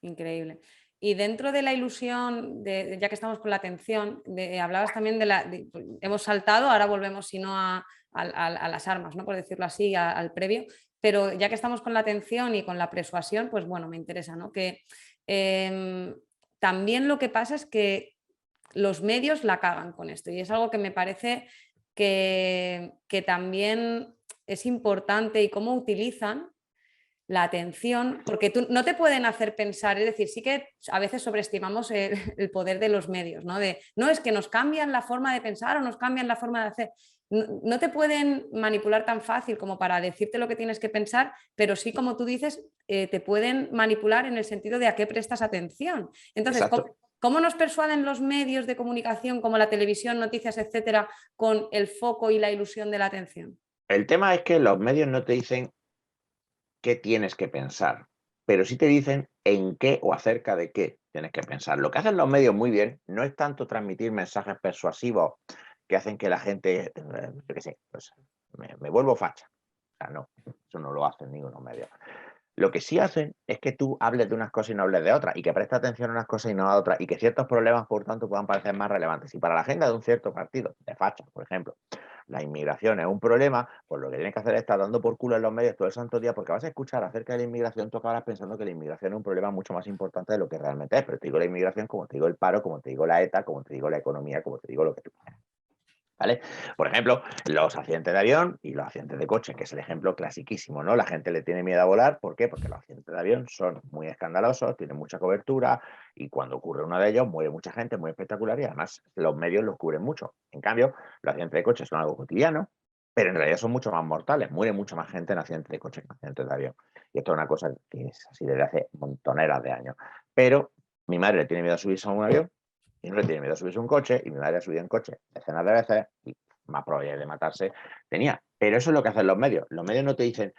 Increíble. Y dentro de la ilusión, ya que estamos con la atención, hablabas también de hemos saltado, ahora volvemos, si no, a las armas, ¿no? Por decirlo así, al previo, pero ya que estamos con la atención y con la persuasión, pues bueno, me interesa, ¿no? Que también lo que pasa es que los medios la cagan con esto y es algo que me parece que también es importante y cómo utilizan la atención, porque no te pueden hacer pensar, es decir, sí que a veces sobreestimamos el poder de los medios, ¿no? No es que nos cambian la forma de pensar o nos cambian la forma de hacer. No te pueden manipular tan fácil como para decirte lo que tienes que pensar, pero sí, como tú dices, te pueden manipular en el sentido de a qué prestas atención. Entonces, Exacto. ¿cómo nos persuaden los medios de comunicación como la televisión, noticias, etcétera, con el foco y la ilusión de la atención? El tema es que los medios no te dicen qué tienes que pensar, pero sí te dicen en qué o acerca de qué tienes que pensar. Lo que hacen los medios muy bien no es tanto transmitir mensajes persuasivos que hacen que la gente, yo qué sé, pues, me vuelvo facha. O sea, no, eso no lo hacen ningunos medios. Lo que sí hacen es que tú hables de unas cosas y no hables de otras, y que prestes atención a unas cosas y no a otras, y que ciertos problemas, por tanto, puedan parecer más relevantes. Y para la agenda de un cierto partido, de fachas, por ejemplo, la inmigración es un problema, pues lo que tienes que hacer es estar dando por culo en los medios todo el santo día, porque vas a escuchar acerca de la inmigración, tú acabarás pensando que la inmigración es un problema mucho más importante de lo que realmente es. Pero te digo la inmigración como te digo el paro, como te digo la ETA, como te digo la economía, como te digo lo que tú quieras. ¿Vale? Por ejemplo, los accidentes de avión y los accidentes de coche, que es el ejemplo clasiquísimo, ¿no? La gente le tiene miedo a volar, ¿por qué? Porque los accidentes de avión son muy escandalosos, tienen mucha cobertura y cuando ocurre uno de ellos muere mucha gente, muy espectacular y además los medios los cubren mucho. En cambio, los accidentes de coche son algo cotidiano, pero en realidad son mucho más mortales, muere mucha más gente en accidentes de coche que en accidentes de avión. Y esto es una cosa que es así desde hace montoneras de años. Pero mi madre le tiene miedo a subirse a un avión y no le tiene miedo a subirse a un coche, y mi madre ha subido en coche decenas de veces y más probabilidad de matarse tenía. Pero eso es lo que hacen los medios. Los medios no te dicen,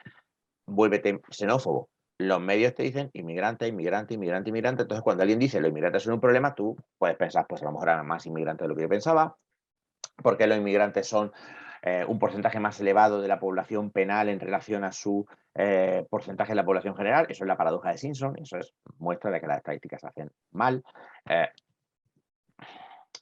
vuélvete xenófobo. Los medios te dicen inmigrante, inmigrante, inmigrante, inmigrante. Entonces, cuando alguien dice los inmigrantes son un problema, tú puedes pensar, pues a lo mejor eran más inmigrantes de lo que yo pensaba, porque los inmigrantes son un porcentaje más elevado de la población penal en relación a su porcentaje de la población general. Eso es la paradoja de Simpson, eso es muestra de que las estadísticas se hacen mal.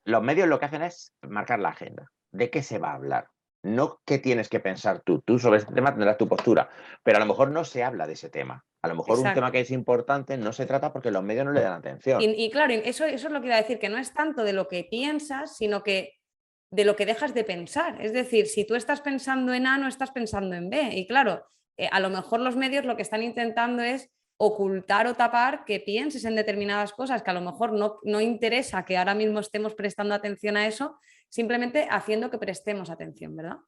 Los medios lo que hacen es marcar la agenda. ¿De qué se va a hablar? No qué tienes que pensar tú. Tú sobre este tema tendrás tu postura, pero a lo mejor no se habla de ese tema. A lo mejor un tema Exacto. que es importante no se trata porque los medios no le dan atención. Y claro, eso es lo que iba a decir, que no es tanto de lo que piensas, sino que de lo que dejas de pensar. Es decir, si tú estás pensando en A, no estás pensando en B. Y claro, a lo mejor los medios lo que están intentando es ocultar o tapar que pienses en determinadas cosas, que a lo mejor no interesa que ahora mismo estemos prestando atención a eso, simplemente haciendo que prestemos atención, ¿verdad?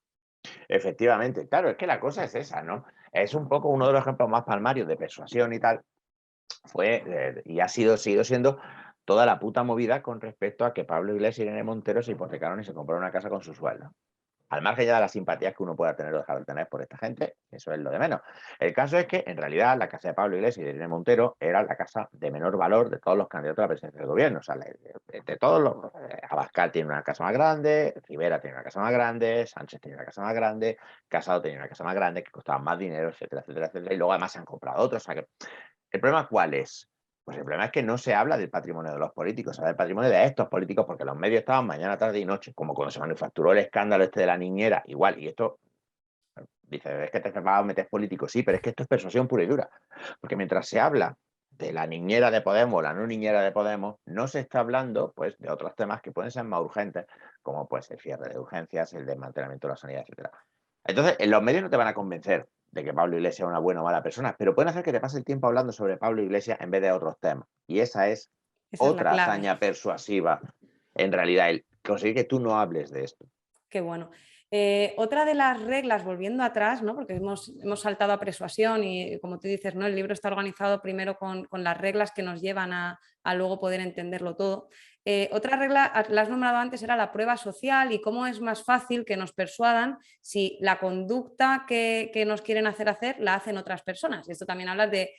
Efectivamente, claro, es que la cosa es esa, ¿no? Es un poco uno de los ejemplos más palmarios de persuasión y tal, fue y ha sido, sido siendo toda la puta movida con respecto a que Pablo Iglesias y Irene Montero se hipotecaron y se compraron una casa con su sueldo. Al margen ya de las simpatías que uno pueda tener o dejar de tener por esta gente, eso es lo de menos. El caso es que, en realidad, la casa de Pablo Iglesias y de Irene Montero era la casa de menor valor de todos los candidatos a la presidencia del gobierno. O sea, de todos los... Abascal tiene una casa más grande, Rivera tiene una casa más grande, Sánchez tiene una casa más grande, Casado tenía una casa más grande, que costaba más dinero, etcétera, etcétera, etcétera. Y luego además se han comprado otros. O sea que, ¿el problema cuál es? Pues el problema es que no se habla del patrimonio de los políticos, se habla del patrimonio de estos políticos, porque los medios estaban mañana, tarde y noche, como cuando se manufacturó el escándalo este de la niñera, igual, y esto, dice, es que te vas a meter político, sí, pero es que esto es persuasión pura y dura, porque mientras se habla de la niñera de Podemos, la no niñera de Podemos, no se está hablando, pues, de otros temas que pueden ser más urgentes, como pues el cierre de urgencias, el desmantelamiento de la sanidad, etcétera. Entonces, en los medios no te van a convencer de que Pablo Iglesias es una buena o mala persona, pero pueden hacer que te pase el tiempo hablando sobre Pablo Iglesias en vez de otros temas. Y esa es Esa es la otra clave. hazaña persuasiva, en realidad, el conseguir que tú no hables de esto. Qué bueno. Otra de las reglas, volviendo atrás, ¿no? Porque hemos saltado a persuasión y, como tú dices, ¿no? El libro está organizado primero con las reglas que nos llevan a luego poder entenderlo todo. Otra regla, la has nombrado antes, era la prueba social y cómo es más fácil que nos persuadan si la conducta que nos quieren hacer la hacen otras personas. Y esto también habla de,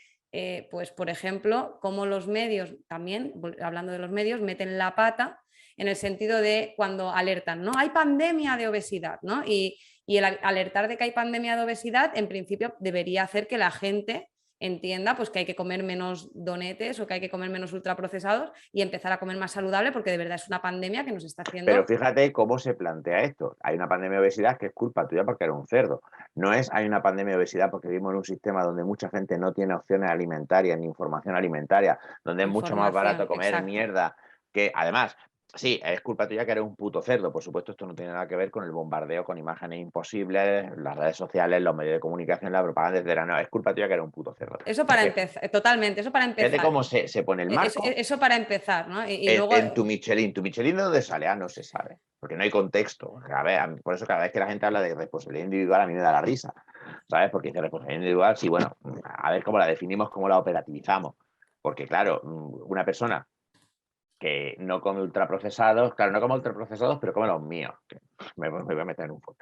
pues, por ejemplo, cómo los medios, también, hablando de los medios, meten la pata en el sentido de cuando alertan, ¿no? Hay pandemia de obesidad, ¿no? Y el alertar de que hay pandemia de obesidad, en principio, debería hacer que la gente entienda pues, que hay que comer menos donetes o que hay que comer menos ultraprocesados y empezar a comer más saludable, porque de verdad es una pandemia que nos está Pero haciendo... fíjate cómo se plantea esto. Hay una pandemia de obesidad que es culpa tuya porque eres un cerdo. No es hay una pandemia de obesidad porque vivimos en un sistema donde mucha gente no tiene opciones alimentarias ni información alimentaria, donde es mucho más barato Información, comer exacto. mierda que, además, sí, es culpa tuya que eres un puto cerdo. Por supuesto, esto no tiene nada que ver con el bombardeo con imágenes imposibles, las redes sociales, los medios de comunicación, la propaganda, etcétera. No, es culpa tuya que eres un puto cerdo. Eso para empezar, totalmente, eso para Fíjate empezar. cómo se pone el marco Eso para empezar, ¿no? Y luego... en tu Michelin de dónde sale, no se sabe, porque no hay contexto. A ver, por eso cada vez que la gente habla de responsabilidad individual a mí me da la risa, ¿sabes? Porque dice responsabilidad individual, sí, bueno, a ver cómo la definimos, cómo la operativizamos. Porque claro, una persona que no come ultraprocesados, claro, no come ultraprocesados, pero come los míos. Que me voy a meter en un fondo.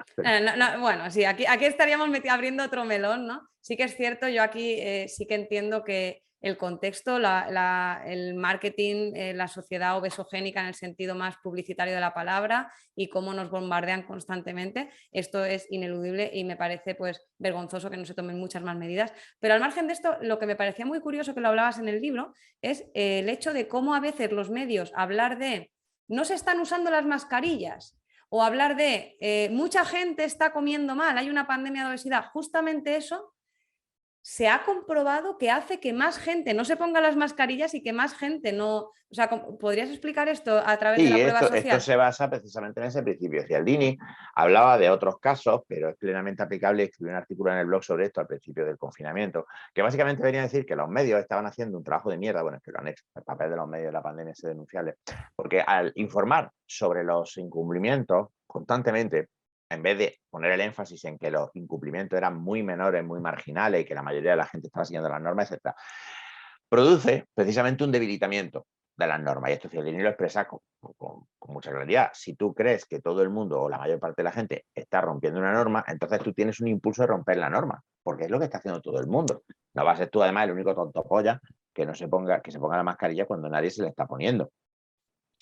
Bueno, sí, aquí estaríamos abriendo otro melón, ¿no? Sí que es cierto, yo aquí sí que entiendo que el contexto, el marketing, la sociedad obesogénica en el sentido más publicitario de la palabra y cómo nos bombardean constantemente, esto es ineludible y me parece pues vergonzoso que no se tomen muchas más medidas. Pero al margen de esto, lo que me parecía muy curioso que lo hablabas en el libro es el hecho de cómo a veces los medios hablar de no se están usando las mascarillas o hablar de mucha gente está comiendo mal, hay una pandemia de obesidad, justamente eso se ha comprobado que hace que más gente no se ponga las mascarillas y que más gente no... O sea, ¿podrías explicar esto a través de Sí, la prueba esto social? se basa precisamente en ese principio. Cialdini hablaba de otros casos, pero es plenamente aplicable. Escribió un artículo en el blog sobre esto al principio del confinamiento, que básicamente venía a decir que los medios estaban haciendo un trabajo de mierda. Bueno, es que lo han hecho. El papel de los medios de la pandemia es denunciable. Porque al informar sobre los incumplimientos constantemente, en vez de poner el énfasis en que los incumplimientos eran muy menores, muy marginales y que la mayoría de la gente estaba siguiendo las normas, etcétera, produce precisamente un debilitamiento de las normas. Y esto Cialdini lo expresa con mucha claridad. Si tú crees que todo el mundo o la mayor parte de la gente está rompiendo una norma, entonces tú tienes un impulso de romper la norma, porque es lo que está haciendo todo el mundo. No vas a ser tú, además, el único tonto polla que se ponga la mascarilla cuando nadie se le está poniendo.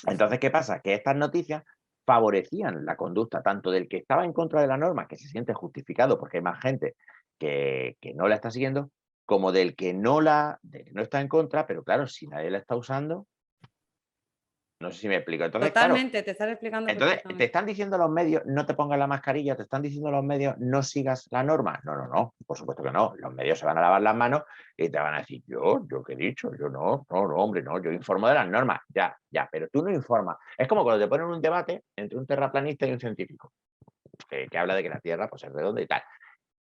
Entonces, ¿qué pasa? Que estas noticias favorecían la conducta tanto del que estaba en contra de la norma, que se siente justificado porque hay más gente que no la está siguiendo, como del que no está en contra, pero claro, si nadie la está usando, no sé si me explico. Entonces, claro, Totalmente, te estás explicando entonces te perfectamente. están diciendo los medios, no te pongas la mascarilla, te están diciendo los medios, no sigas la norma. No, no, no, por supuesto que no. Los medios se van a lavar las manos y te van a decir, yo qué he dicho, yo no, hombre, no, yo informo de las normas, ya, pero tú no informas. Es como cuando te ponen un debate entre un terraplanista y un científico, que habla de que la Tierra pues, es redonda y tal.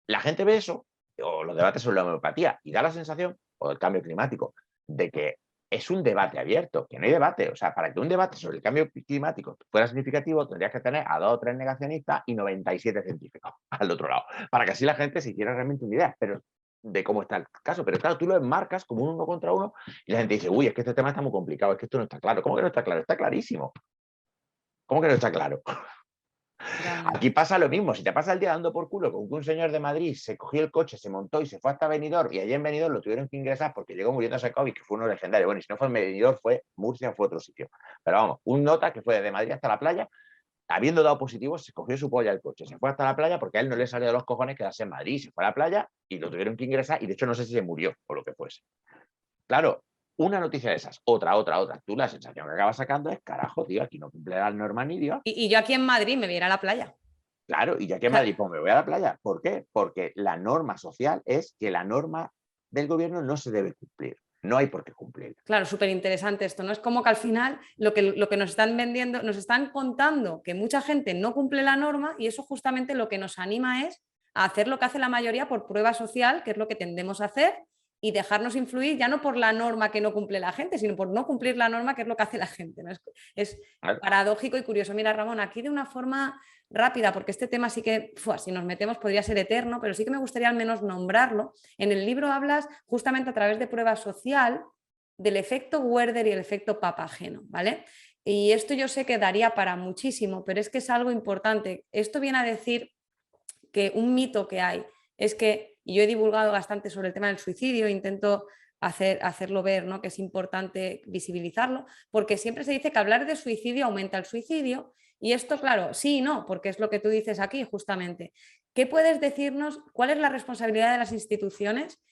La gente ve eso, o los debates sobre la homeopatía, y da la sensación, o el cambio climático, de que es un debate abierto, que no hay debate. O sea, para que un debate sobre el cambio climático fuera significativo, tendrías que tener a 2 o 3 negacionistas y 97 científicos al otro lado, para que así la gente se hiciera realmente una idea de cómo está el caso. Pero claro, tú lo enmarcas como un uno contra uno y la gente dice, uy, es que este tema está muy complicado, es que esto no está claro. ¿Cómo que no está claro? Está clarísimo. ¿Cómo que no está claro? Realmente. Aquí pasa lo mismo, si te pasa el día dando por culo con que un señor de Madrid se cogió el coche, se montó y se fue hasta Benidorm, y allí en Benidorm lo tuvieron que ingresar porque llegó muriéndose de COVID, que fue uno legendario. Bueno, y si no fue en Benidorm, fue Murcia, fue otro sitio. Pero vamos, un nota que fue desde Madrid hasta la playa, habiendo dado positivo, se cogió su polla el coche, se fue hasta la playa porque a él no le salió de los cojones quedarse en Madrid, se fue a la playa y lo tuvieron que ingresar, y de hecho no sé si se murió o lo que fuese. Claro, una noticia de esas, otra. Tú la sensación que acabas sacando es, carajo, tío, aquí no cumple la norma ni Dios. Y yo aquí en Madrid me viera a la playa. Claro, y ya que en Madrid, pues me voy a la playa. ¿Por qué? Porque la norma social es que la norma del gobierno no se debe cumplir. No hay por qué cumplirla. Claro, súper interesante esto, ¿no? Es como que al final lo que nos están vendiendo, nos están contando que mucha gente no cumple la norma y eso justamente lo que nos anima es a hacer lo que hace la mayoría por prueba social, que es lo que tendemos a hacer, y dejarnos influir ya no por la norma que no cumple la gente, sino por no cumplir la norma que es lo que hace la gente, ¿no? Es ¿Vale? paradójico y curioso. Mira, Ramón, aquí de una forma rápida, porque este tema sí que, si nos metemos, podría ser eterno, pero sí que me gustaría al menos nombrarlo. En el libro hablas justamente a través de prueba social del efecto Werther y el efecto Papageno, ¿vale? Y esto yo sé que daría para muchísimo, pero es que es algo importante. Esto viene a decir que un mito que hay es que, y yo he divulgado bastante sobre el tema del suicidio, intento hacerlo ver, ¿no? Que es importante visibilizarlo, porque siempre se dice que hablar de suicidio aumenta el suicidio, y esto, claro, sí y no, porque es lo que tú dices aquí justamente. ¿Qué puedes decirnos? ¿Cuál es la responsabilidad de las instituciones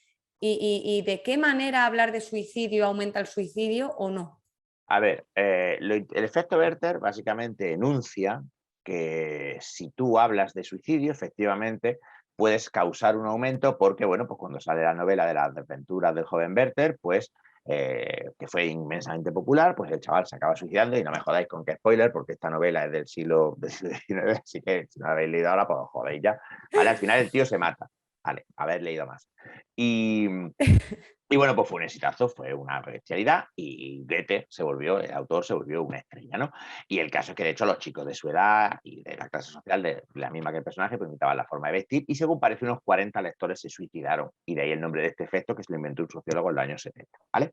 y de qué manera hablar de suicidio aumenta el suicidio o no? A ver, el efecto Werther básicamente enuncia que si tú hablas de suicidio, efectivamente, puedes causar un aumento porque, bueno, pues cuando sale la novela de las desventuras del joven Werther, pues que fue inmensamente popular, pues el chaval se acaba suicidando, y no me jodáis con que spoiler, porque esta novela es del siglo XIX, así que si no la habéis leído ahora, pues os jodéis ya. ¿Vale? Al final el tío se mata. Vale, haber leído más. Y bueno, pues fue un exitazo, fue una bestialidad, y Goethe el autor se volvió una estrella, ¿no? Y el caso es que, de hecho, los chicos de su edad y de la clase social, de la misma que el personaje, pues imitaban la forma de vestir, y según parece, unos 40 lectores se suicidaron, y de ahí el nombre de este efecto, que se lo inventó un sociólogo en los años 70, ¿vale?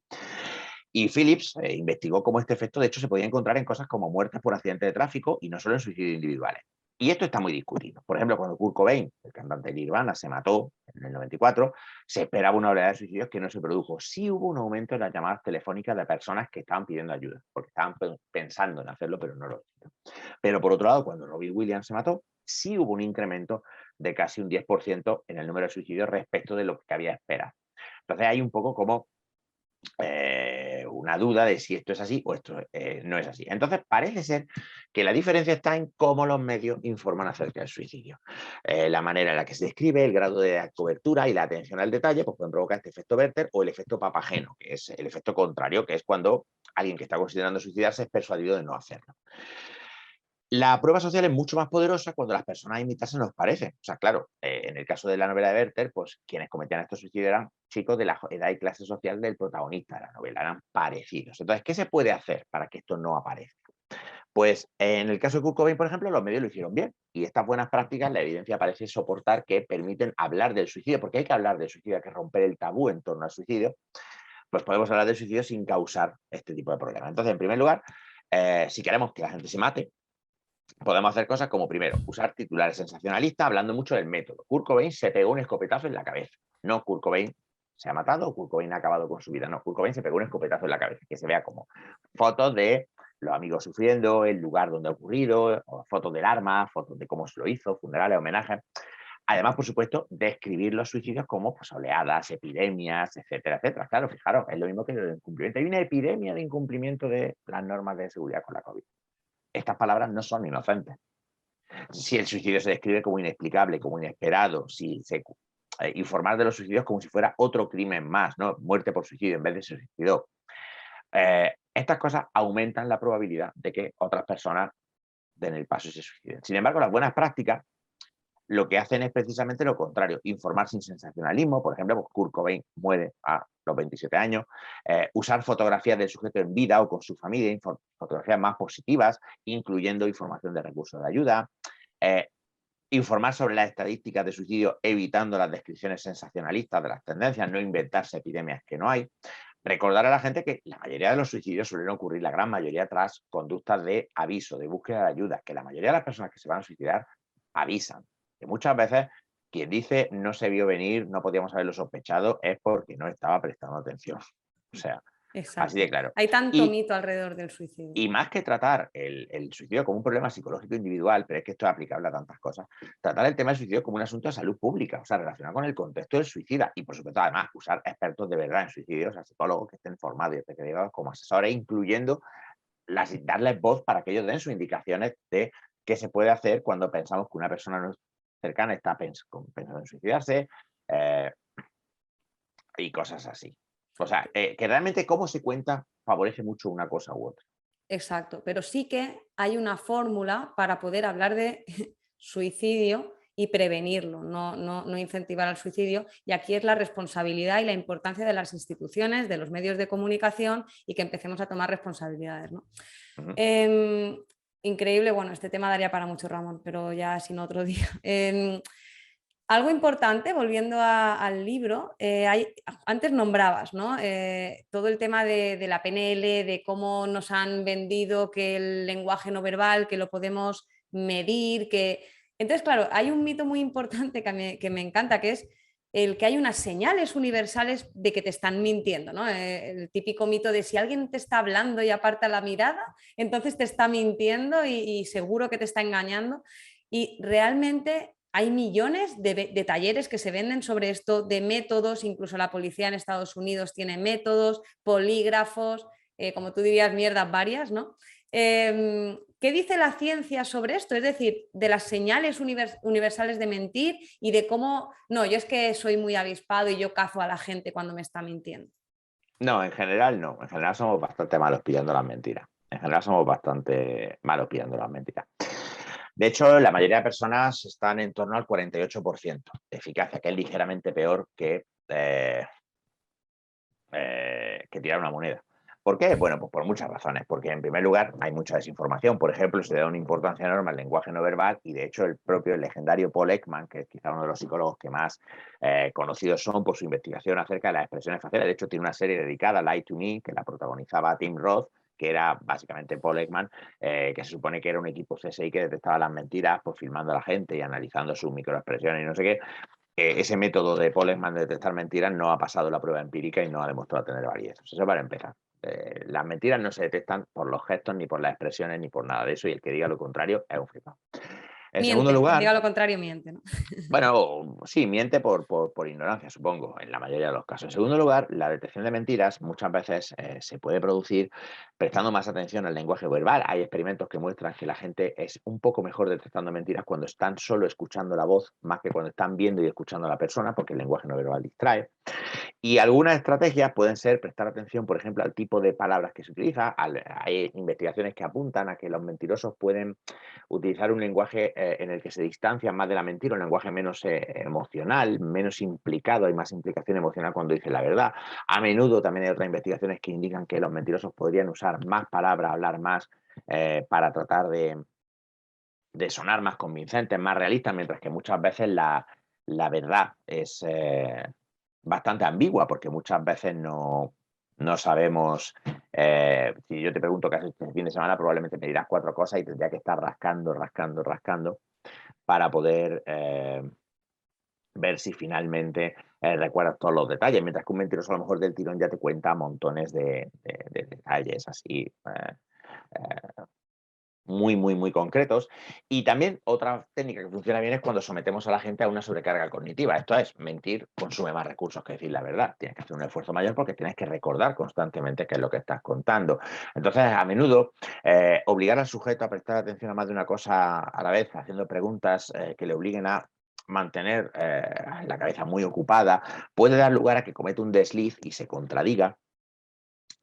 Y Phillips investigó cómo este efecto, de hecho, se podía encontrar en cosas como muertes por accidente de tráfico y no solo en suicidios individuales. Y esto está muy discutido. Por ejemplo, cuando Kurt Cobain, el cantante de Nirvana, se mató en el 94, se esperaba una oleada de suicidios que no se produjo. Sí hubo un aumento en las llamadas telefónicas de personas que estaban pidiendo ayuda, porque estaban pensando en hacerlo, pero no lo hicieron. Pero por otro lado, cuando Robbie Williams se mató, sí hubo un incremento de casi un 10% en el número de suicidios respecto de lo que había esperado. Entonces hay un poco como una duda de si esto es así o esto no es así. Entonces parece ser que la diferencia está en cómo los medios informan acerca del suicidio. La manera en la que se describe, el grado de cobertura y la atención al detalle, pues pueden provocar este efecto Werther o el efecto Papageno, que es el efecto contrario, que es cuando alguien que está considerando suicidarse es persuadido de no hacerlo. La prueba social es mucho más poderosa cuando las personas a imitar se nos parecen. O sea, claro, en el caso de la novela de Werther, pues quienes cometían estos suicidios eran chicos de la edad y clase social del protagonista de la novela, eran parecidos. Entonces, ¿qué se puede hacer para que esto no aparezca? Pues en el caso de Kurt Cobain, por ejemplo, los medios lo hicieron bien. Y estas buenas prácticas, la evidencia parece soportar que permiten hablar del suicidio, porque hay que hablar del suicidio, hay que romper el tabú en torno al suicidio. Pues podemos hablar del suicidio sin causar este tipo de problemas. Entonces, en primer lugar, si queremos que la gente se mate, podemos hacer cosas como, primero, usar titulares sensacionalistas hablando mucho del método. Kurt Cobain se pegó un escopetazo en la cabeza. No, Kurt Cobain se ha matado o Kurt Cobain ha acabado con su vida. No, Kurt Cobain se pegó un escopetazo en la cabeza. Que se vea como fotos de los amigos sufriendo, el lugar donde ha ocurrido, fotos del arma, fotos de cómo se lo hizo, funerales, homenajes. Además, por supuesto, describir los suicidios como pues, oleadas, epidemias, etcétera, etcétera. Claro, fijaros, es lo mismo que el incumplimiento. Hay una epidemia de incumplimiento de las normas de seguridad con la COVID. Estas palabras no son inocentes. Si el suicidio se describe como inexplicable, como inesperado, informar de los suicidios como si fuera otro crimen más, ¿no? Muerte por suicidio en vez de se suicidó. Estas cosas aumentan la probabilidad de que otras personas den el paso y se suiciden. Sin embargo, las buenas prácticas lo que hacen es precisamente lo contrario, informar sin sensacionalismo. Por ejemplo, pues Kurt Cobain muere a los 27 años, usar fotografías del sujeto en vida o con su familia, fotografías más positivas, incluyendo información de recursos de ayuda, informar sobre las estadísticas de suicidio, evitando las descripciones sensacionalistas de las tendencias, no inventarse epidemias que no hay. Recordar a la gente que la mayoría de los suicidios suelen ocurrir, la gran mayoría, tras conductas de aviso, de búsqueda de ayuda, que la mayoría de las personas que se van a suicidar avisan. Que muchas veces quien dice no se vio venir, no podíamos haberlo sospechado, es porque no estaba prestando atención. O sea, Exacto. así de claro. Hay tanto mito alrededor del suicidio. Y más que tratar el suicidio como un problema psicológico individual, pero es que esto es aplicable a tantas cosas, tratar el tema del suicidio como un asunto de salud pública, o sea, relacionado con el contexto del suicida. Y por supuesto, además, usar expertos de verdad en suicidios, o sea, psicólogos que estén formados y especializados como asesores, incluyendo darles voz para que ellos den sus indicaciones de qué se puede hacer cuando pensamos que una persona cercana está pensando en suicidarse y cosas así. O sea, que realmente cómo se cuenta favorece mucho una cosa u otra. Exacto, pero sí que hay una fórmula para poder hablar de suicidio y prevenirlo, no incentivar al suicidio. Y aquí es la responsabilidad y la importancia de las instituciones, de los medios de comunicación y que empecemos a tomar responsabilidades, ¿no? Increíble, bueno, este tema daría para mucho, Ramón, pero ya sin otro día. Algo importante, volviendo al libro, antes nombrabas, ¿no? Todo el tema de la PNL, de cómo nos han vendido que el lenguaje no verbal, que lo podemos medir, que... Entonces, claro, hay un mito muy importante que me encanta, que es el que hay unas señales universales de que te están mintiendo, ¿no? El típico mito de si alguien te está hablando y aparta la mirada, entonces te está mintiendo y seguro que te está engañando. Y realmente hay millones de talleres que se venden sobre esto, de métodos, incluso la policía en Estados Unidos tiene métodos, polígrafos, como tú dirías, mierdas varias, ¿no? ¿Qué dice la ciencia sobre esto? Es decir, de las señales universales de mentir y de cómo... No, yo es que soy muy avispado y yo cazo a la gente cuando me está mintiendo. No, en general no. En general somos bastante malos pillando las mentiras. En general somos bastante malos pillando las mentiras. De hecho, la mayoría de personas están en torno al 48% de eficacia, que es ligeramente peor que tirar una moneda. ¿Por qué? Bueno, pues por muchas razones. Porque en primer lugar hay mucha desinformación. Por ejemplo, se le da una importancia enorme al lenguaje no verbal y de hecho el legendario Paul Ekman, que es quizá uno de los psicólogos que más conocidos son por su investigación acerca de las expresiones faciales. De hecho, tiene una serie dedicada, Lie to Me, que la protagonizaba Tim Roth, que era básicamente Paul Ekman, que se supone que era un equipo CSI que detectaba las mentiras pues, filmando a la gente y analizando sus microexpresiones y no sé qué. Ese método de Paul Ekman de detectar mentiras no ha pasado la prueba empírica y no ha demostrado tener validez. Eso para empezar. Las mentiras no se detectan por los gestos, ni por las expresiones, ni por nada de eso, y el que diga lo contrario es un flipado. En segundo lugar, diga lo contrario, miente, ¿no? Bueno, sí, miente por ignorancia, supongo, en la mayoría de los casos. En segundo lugar, la detección de mentiras muchas veces se puede producir prestando más atención al lenguaje verbal. Hay experimentos que muestran que la gente es un poco mejor detectando mentiras cuando están solo escuchando la voz, más que cuando están viendo y escuchando a la persona, porque el lenguaje no verbal distrae. Y algunas estrategias pueden ser prestar atención, por ejemplo, al tipo de palabras que se utiliza. Hay investigaciones que apuntan a que los mentirosos pueden utilizar un lenguaje en el que se distancian más de la mentira, un lenguaje menos emocional, menos implicado, hay más implicación emocional cuando dicen la verdad. A menudo también hay otras investigaciones que indican que los mentirosos podrían usar más palabras, hablar más para tratar de sonar más convincentes, más realistas, mientras que muchas veces la verdad es bastante ambigua, porque muchas veces no sabemos. Si yo te pregunto qué has hecho este fin de semana, probablemente me dirás 4 cosas y tendría que estar rascando para poder ver si finalmente recuerdas todos los detalles, mientras que un mentiroso a lo mejor del tirón ya te cuenta montones de detalles así muy, muy, muy concretos. Y también otra técnica que funciona bien es cuando sometemos a la gente a una sobrecarga cognitiva. Esto es, mentir consume más recursos que decir la verdad. Tienes que hacer un esfuerzo mayor porque tienes que recordar constantemente qué es lo que estás contando. Entonces, a menudo, obligar al sujeto a prestar atención a más de una cosa a la vez, haciendo preguntas que le obliguen a mantener la cabeza muy ocupada, puede dar lugar a que cometa un desliz y se contradiga,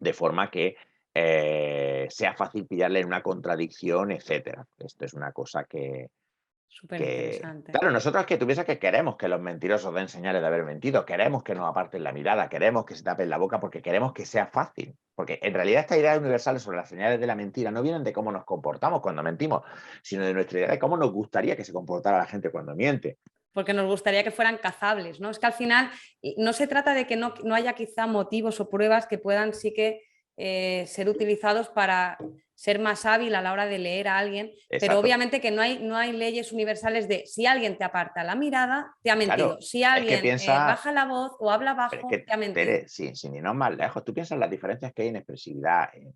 de forma que sea fácil pillarle en una contradicción, etcétera. Esto es una cosa Súper que... interesante. Claro, nosotros que tú piensas que queremos que los mentirosos den señales de haber mentido, queremos que nos aparten la mirada, queremos que se tapen la boca porque queremos que sea fácil. Porque en realidad estas ideas universales sobre las señales de la mentira no vienen de cómo nos comportamos cuando mentimos, sino de nuestra idea de cómo nos gustaría que se comportara la gente cuando miente. Porque nos gustaría que fueran cazables, ¿no? Es que al final no se trata de que no haya quizá motivos o pruebas que puedan sí que ser utilizados para ser más hábil a la hora de leer a alguien, Exacto. pero obviamente que no hay leyes universales de si alguien te aparta la mirada, te ha mentido. Claro, Si es que alguien piensa, baja la voz o habla pero es bajo, que, te ha mentido. Tere, sin irnos más lejos, tú piensas en las diferencias que hay en expresividad, en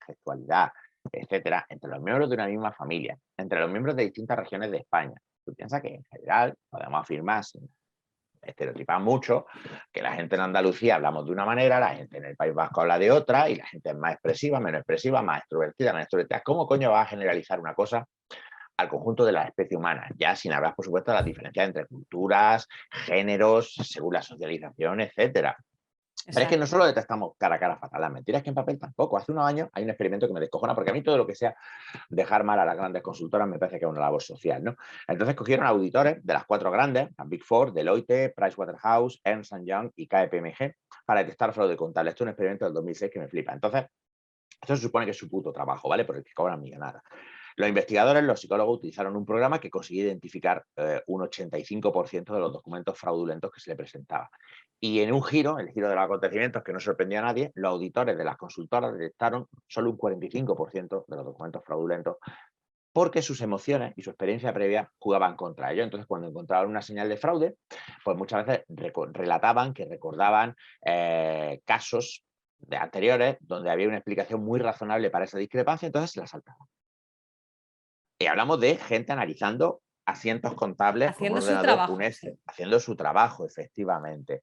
gestualidad, etcétera, entre los miembros de una misma familia, entre los miembros de distintas regiones de España. Tú piensas que en general podemos afirmar, sin estereotipar mucho, que la gente en Andalucía hablamos de una manera, la gente en el País Vasco habla de otra, y la gente es más expresiva, menos expresiva, más extrovertida, menos extrovertida. ¿Cómo coño vas a generalizar una cosa al conjunto de la especie humana? Ya sin hablar, por supuesto, de las diferencias entre culturas, géneros, según la socialización, etcétera. Pero es que no solo detectamos cara a cara fatal las mentiras, que en papel tampoco. Hace unos años hay un experimento que me descojona, porque a mí todo lo que sea dejar mal a las grandes consultoras me parece que es una labor social, ¿no? Entonces cogieron auditores de las 4 grandes, las Big Four, Deloitte, Pricewaterhouse, Ernst Young y KPMG, para detectar fraude contable. Esto es un experimento del 2006 que me flipa. Entonces, esto se supone que es su puto trabajo, ¿vale? Por el que cobran millonadas. Los investigadores, los psicólogos, utilizaron un programa que conseguía identificar un 85% de los documentos fraudulentos que se le presentaba. Y en un giro, el giro de los acontecimientos que no sorprendió a nadie, los auditores de las consultoras detectaron solo un 45% de los documentos fraudulentos, porque sus emociones y su experiencia previa jugaban contra ellos. Entonces, cuando encontraban una señal de fraude, pues muchas veces relataban que recordaban casos de anteriores donde había una explicación muy razonable para esa discrepancia, entonces se la saltaban. Y hablamos de gente analizando asientos contables con un haciendo su ordenador, trabajo. Sí. haciendo su trabajo, efectivamente.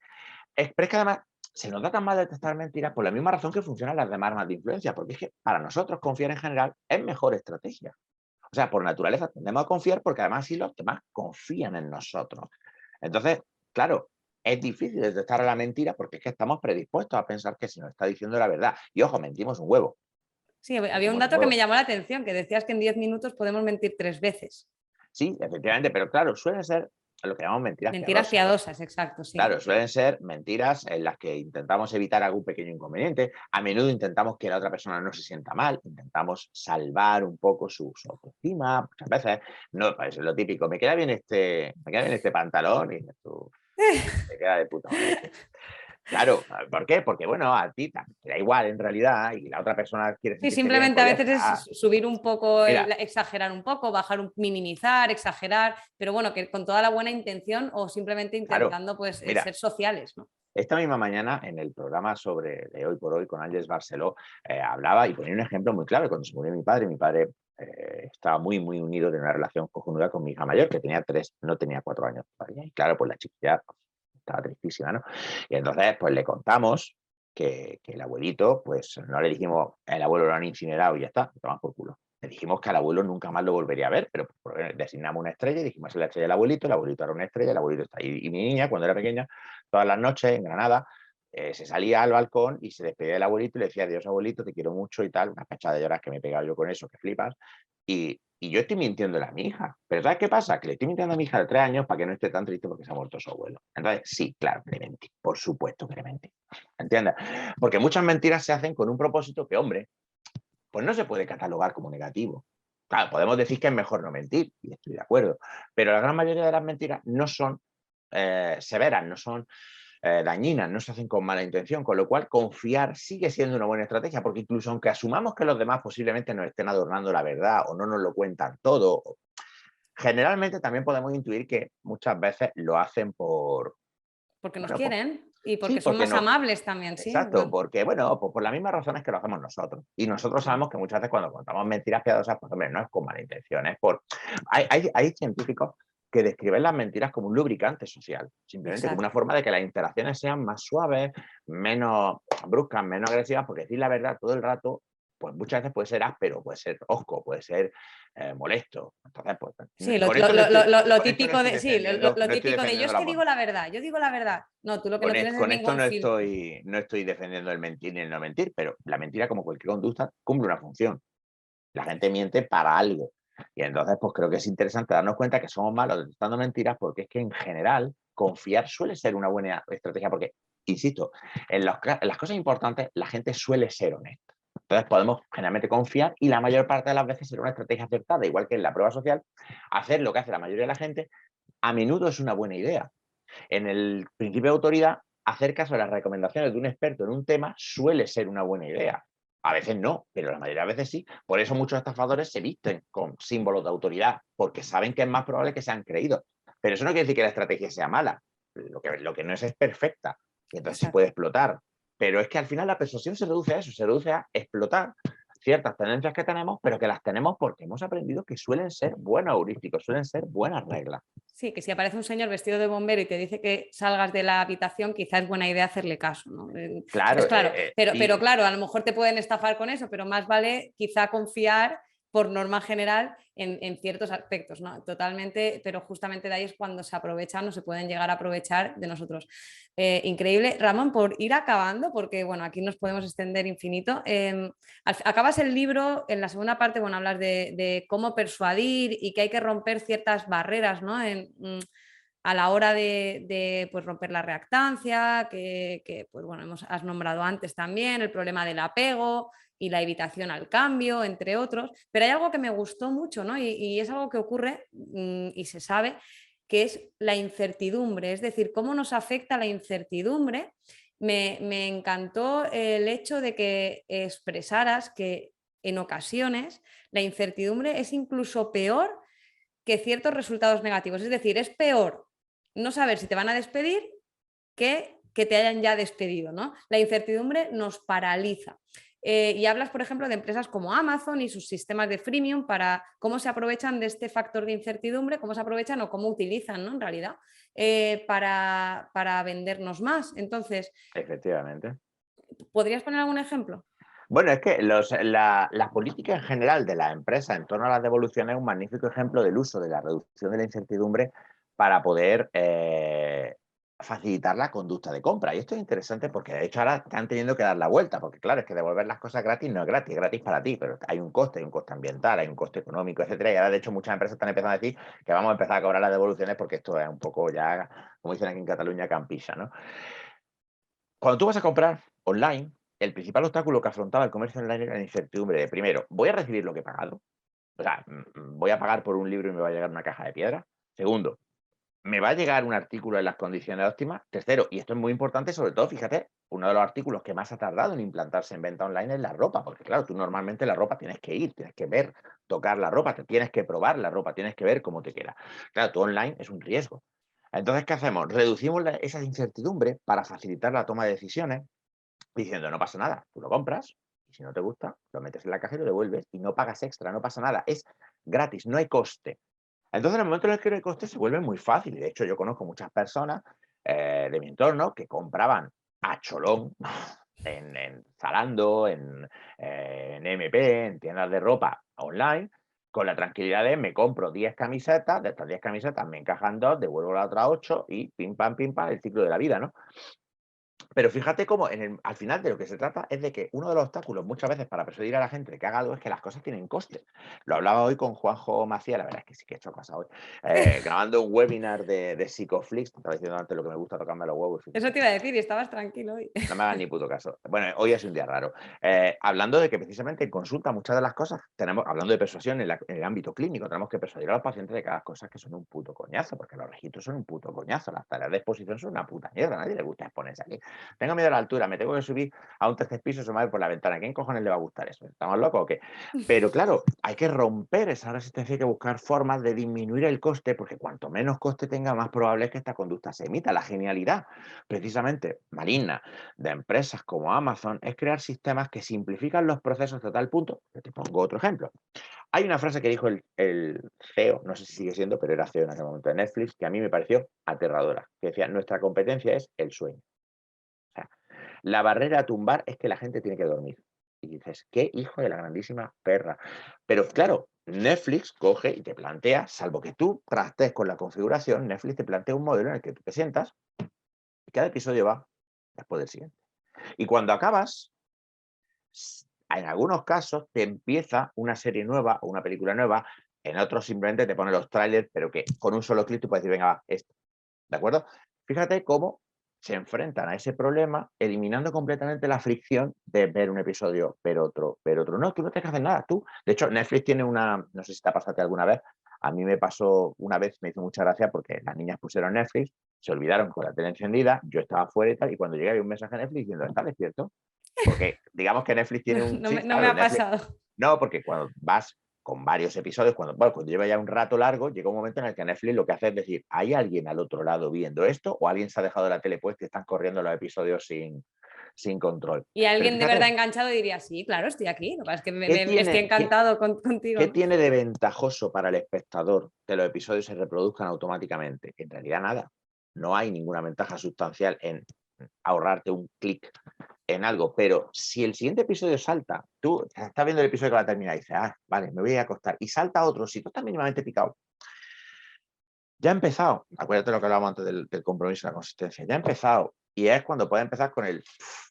Pero es que además se nos da tan mal detectar mentiras por la misma razón que funcionan las demás armas de influencia, porque es que para nosotros confiar en general es mejor estrategia. O sea, por naturaleza tendemos a confiar porque además sí los demás confían en nosotros. Entonces, claro, es difícil detectar la mentira porque es que estamos predispuestos a pensar que se nos está diciendo la verdad. Y ojo, mentimos un huevo. Sí, había un dato que me llamó la atención, que decías que en 10 minutos podemos mentir 3 veces. Sí, efectivamente, pero claro, suelen ser lo que llamamos mentiras Mentiras piadosas, exacto, sí. Claro, suelen ser mentiras en las que intentamos evitar algún pequeño inconveniente. A menudo intentamos que la otra persona no se sienta mal, intentamos salvar un poco su autoestima. Muchas veces, no, es lo típico, me queda bien este pantalón y tú, te queda de puta madre. Claro, ¿por qué? Porque, bueno, a ti te da igual en realidad y la otra persona quiere Sí, sentirse bien, simplemente a pues ya veces está. es subir un poco, Mira, exagerar un poco, bajar, minimizar, exagerar, pero bueno, que con toda la buena intención o simplemente claro, intentando pues mira, ser sociales, ¿no? esta misma mañana en el programa de Hoy por Hoy con Ángeles Barceló hablaba y ponía un ejemplo muy clave. Cuando se murió mi padre estaba muy, muy unido de una relación cojonuda con mi hija mayor, que tenía 3, no tenía 4 años todavía. Y claro, pues la chiquilla estaba tristísima, ¿no? Y entonces, pues le contamos que el abuelito, pues no le dijimos, el abuelo lo han incinerado y ya está, toman por culo. Le dijimos que al abuelo nunca más lo volvería a ver, pero designamos una estrella y dijimos, es la estrella del abuelito, el abuelito era una estrella, el abuelito está ahí. Y mi niña, cuando era pequeña, todas las noches en Granada, se salía al balcón y se despedía del abuelito y le decía, adiós abuelito, te quiero mucho y tal, una cachada de llorar que me he pegado yo con eso, que flipas. Y yo estoy mintiéndole a mi hija. Pero ¿sabes qué pasa? Que le estoy mintiendo a mi hija de 3 años para que no esté tan triste porque se ha muerto su abuelo. Entonces, sí, claro, que le mentí. Por supuesto que le mentí. ¿Entiendes? Porque muchas mentiras se hacen con un propósito que, hombre, pues no se puede catalogar como negativo. Claro, podemos decir que es mejor no mentir, y estoy de acuerdo, pero la gran mayoría de las mentiras no son severas, no son dañinas, no se hacen con mala intención, con lo cual confiar sigue siendo una buena estrategia, porque incluso aunque asumamos que los demás posiblemente nos estén adornando la verdad o no nos lo cuentan todo, generalmente también podemos intuir que muchas veces lo hacen Porque nos bueno, quieren y sí, porque son porque más no, amables también, sí. exacto, porque, bueno, pues por las mismas razones que lo hacemos nosotros. Y nosotros sabemos que muchas veces cuando contamos mentiras piadosas, pues hombre, no es con mala intención, es por... Hay científicos que describen las mentiras como un lubricante social, simplemente como una Exacto. forma de que las interacciones sean más suaves, menos bruscas, menos agresivas, porque decir la verdad todo el rato, pues muchas veces puede ser áspero, puede ser hosco, puede ser molesto. Entonces, pues, Sí, con esto no estoy, lo con esto no típico estoy de, sí, defendiendo, lo no estoy típico de yo defendiendo es la que digo la verdad, yo digo la verdad. No, tú lo que no tienes es con esto ningún filtro. no estoy defendiendo el mentir ni el no mentir, pero la mentira, como cualquier conducta, cumple una función. La gente miente para algo. Y entonces, pues creo que es interesante darnos cuenta que somos malos detectando mentiras, porque es que en general confiar suele ser una buena estrategia, porque, insisto, en las cosas importantes la gente suele ser honesta. Entonces podemos generalmente confiar y la mayor parte de las veces será una estrategia acertada, igual que en la prueba social, hacer lo que hace la mayoría de la gente a menudo es una buena idea. En el principio de autoridad, hacer caso a las recomendaciones de un experto en un tema suele ser una buena idea. A veces no, pero la mayoría de veces sí. Por eso muchos estafadores se visten con símbolos de autoridad, porque saben que es más probable que sean creídos. Pero eso no quiere decir que la estrategia sea mala. Lo que no es perfecta. Y entonces se Exacto. puede explotar. Pero es que al final la persuasión se reduce a eso, se reduce a explotar ciertas tendencias que tenemos, pero que las tenemos porque hemos aprendido que suelen ser buenos heurísticos, suelen ser buenas reglas. Sí, que si aparece un señor vestido de bombero y te dice que salgas de la habitación, quizás es buena idea hacerle caso, ¿no? Claro, Entonces, claro, pero y claro, a lo mejor te pueden estafar con eso, pero más vale quizá confiar por norma general en ciertos aspectos, ¿no? Totalmente, pero justamente de ahí es cuando se aprovechan o se pueden llegar a aprovechar de nosotros. Increíble. Ramón, por ir acabando, porque bueno, aquí nos podemos extender infinito. Acabas el libro, en la segunda parte, bueno, hablas de cómo persuadir y que hay que romper ciertas barreras, ¿no? A la hora de pues, romper la reactancia, que pues, bueno, has nombrado antes también, el problema del apego y la evitación al cambio, entre otros. Pero hay algo que me gustó mucho, ¿no? Y es algo que ocurre y se sabe, que es la incertidumbre, es decir, cómo nos afecta la incertidumbre. Me encantó el hecho de que expresaras que en ocasiones la incertidumbre es incluso peor que ciertos resultados negativos. Es decir, es peor no saber si te van a despedir que te hayan ya despedido, ¿no? La incertidumbre nos paraliza. Y hablas, por ejemplo, de empresas como Amazon y sus sistemas de freemium para cómo se aprovechan de este factor de incertidumbre, cómo se aprovechan o cómo utilizan, ¿no? En realidad, para vendernos más. Entonces, efectivamente. ¿podrías poner algún ejemplo? Bueno, es que la política en general de las empresas en torno a las devoluciones es un magnífico ejemplo del uso de la reducción de la incertidumbre para poder facilitar la conducta de compra. Y esto es interesante porque de hecho ahora están teniendo que dar la vuelta, porque claro, es que devolver las cosas gratis no es gratis para ti, pero hay un coste ambiental, hay un coste económico, etcétera. Y ahora de hecho muchas empresas están empezando a decir que vamos a empezar a cobrar las devoluciones porque esto es un poco ya, como dicen aquí en Cataluña, campilla, ¿no? Cuando tú vas a comprar online, el principal obstáculo que afrontaba el comercio online era la incertidumbre de, primero, ¿voy a recibir lo que he pagado? O sea, ¿voy a pagar por un libro y me va a llegar una caja de piedra? Segundo, ¿me va a llegar un artículo en las condiciones óptimas? Tercero, y esto es muy importante, sobre todo, fíjate, uno de los artículos que más ha tardado en implantarse en venta online es la ropa, porque claro, tú normalmente la ropa tienes que ir, tienes que ver, tocar la ropa, te tienes que probar la ropa, tienes que ver cómo te queda. Claro, tú online es un riesgo. Entonces, ¿qué hacemos? Reducimos esa incertidumbre para facilitar la toma de decisiones diciendo, no pasa nada, tú lo compras y si no te gusta, lo metes en la caja y lo devuelves y no pagas extra, no pasa nada, es gratis, no hay coste. Entonces, en el momento en el que no hay coste, se vuelve muy fácil. Y de hecho, yo conozco muchas personas de mi entorno que compraban a cholón en Zalando, en MP, en tiendas de ropa online, con la tranquilidad de me compro 10 camisetas, de estas 10 camisetas me encajan 2, devuelvo la otra 8 y pim pam, el ciclo de la vida, ¿no? Pero fíjate cómo al final de lo que se trata es de que uno de los obstáculos muchas veces para persuadir a la gente de que haga algo es que las cosas tienen coste. Lo hablaba hoy con Juanjo Macías, la verdad es que sí que he hecho cosas hoy, grabando un webinar de Psicoflix, te estaba diciendo antes lo que me gusta tocarme los huevos. Eso te iba a decir y estabas tranquilo hoy. No me hagan ni puto caso. Bueno, hoy es un día raro. Hablando de que precisamente en consulta muchas de las cosas, hablando de persuasión en el ámbito clínico, tenemos que persuadir a los pacientes de que las cosas que son un puto coñazo, porque los registros son un puto coñazo, las tareas de exposición son una puta mierda, a nadie le gusta exponerse aquí. Tengo miedo a la altura, me tengo que subir a un tercer piso y asomarme por la ventana. ¿A quién cojones le va a gustar eso? ¿Estamos locos o qué? Pero claro, hay que romper esa resistencia, hay que buscar formas de disminuir el coste, porque cuanto menos coste tenga, más probable es que esta conducta se emita. La genialidad, precisamente, maligna, de empresas como Amazon es crear sistemas que simplifican los procesos hasta tal punto, que te pongo otro ejemplo. Hay una frase que dijo el CEO, no sé si sigue siendo, pero era CEO en aquel momento de Netflix, que a mí me pareció aterradora, que decía, nuestra competencia es el sueño. O sea, la barrera a tumbar es que la gente tiene que dormir. Y dices, qué hijo de la grandísima perra. Pero claro, Netflix coge y te plantea, salvo que tú trastes con la configuración, Netflix te plantea un modelo en el que tú te sientas y cada episodio va después del siguiente. Y cuando acabas, en algunos casos te empieza una serie nueva o una película nueva, en otros simplemente te pone los trailers, pero que con un solo clic tú puedes decir, venga, va, esto. ¿De acuerdo? Fíjate cómo se enfrentan a ese problema eliminando completamente la fricción de ver un episodio, ver otro, ver otro. No, tú no tienes que hacer nada, tú. De hecho, Netflix tiene no sé si te ha pasado alguna vez, a mí me pasó una vez, me hizo mucha gracia porque las niñas pusieron Netflix, se olvidaron con la tele encendida, yo estaba fuera y tal, y cuando llegué había un mensaje de Netflix diciendo, ¿estás despierto? Porque digamos que Netflix tiene un... No, Sí, no me claro, ha Netflix... pasado. No, porque cuando vas con varios episodios, cuando lleva ya un rato largo, llega un momento en el que Netflix lo que hace es decir, ¿hay alguien al otro lado viendo esto? ¿O alguien se ha dejado la tele puesta y están corriendo los episodios sin control? Y Pero alguien de verdad fíjate, enganchado diría, sí, claro, estoy aquí. Lo que pasa es que ¿qué estoy tiene, qué, encantado contigo, qué ¿no? tiene de ventajoso para el espectador que los episodios se reproduzcan automáticamente? En realidad nada. No hay ninguna ventaja sustancial en ahorrarte un clic en algo, pero si el siguiente episodio salta, tú estás viendo el episodio que va a terminar y dices, vale, me voy a acostar, y salta otro, si tú estás mínimamente picado, ya ha empezado, acuérdate lo que hablábamos antes del compromiso y la consistencia, ya ha empezado, y es cuando puedes empezar con el,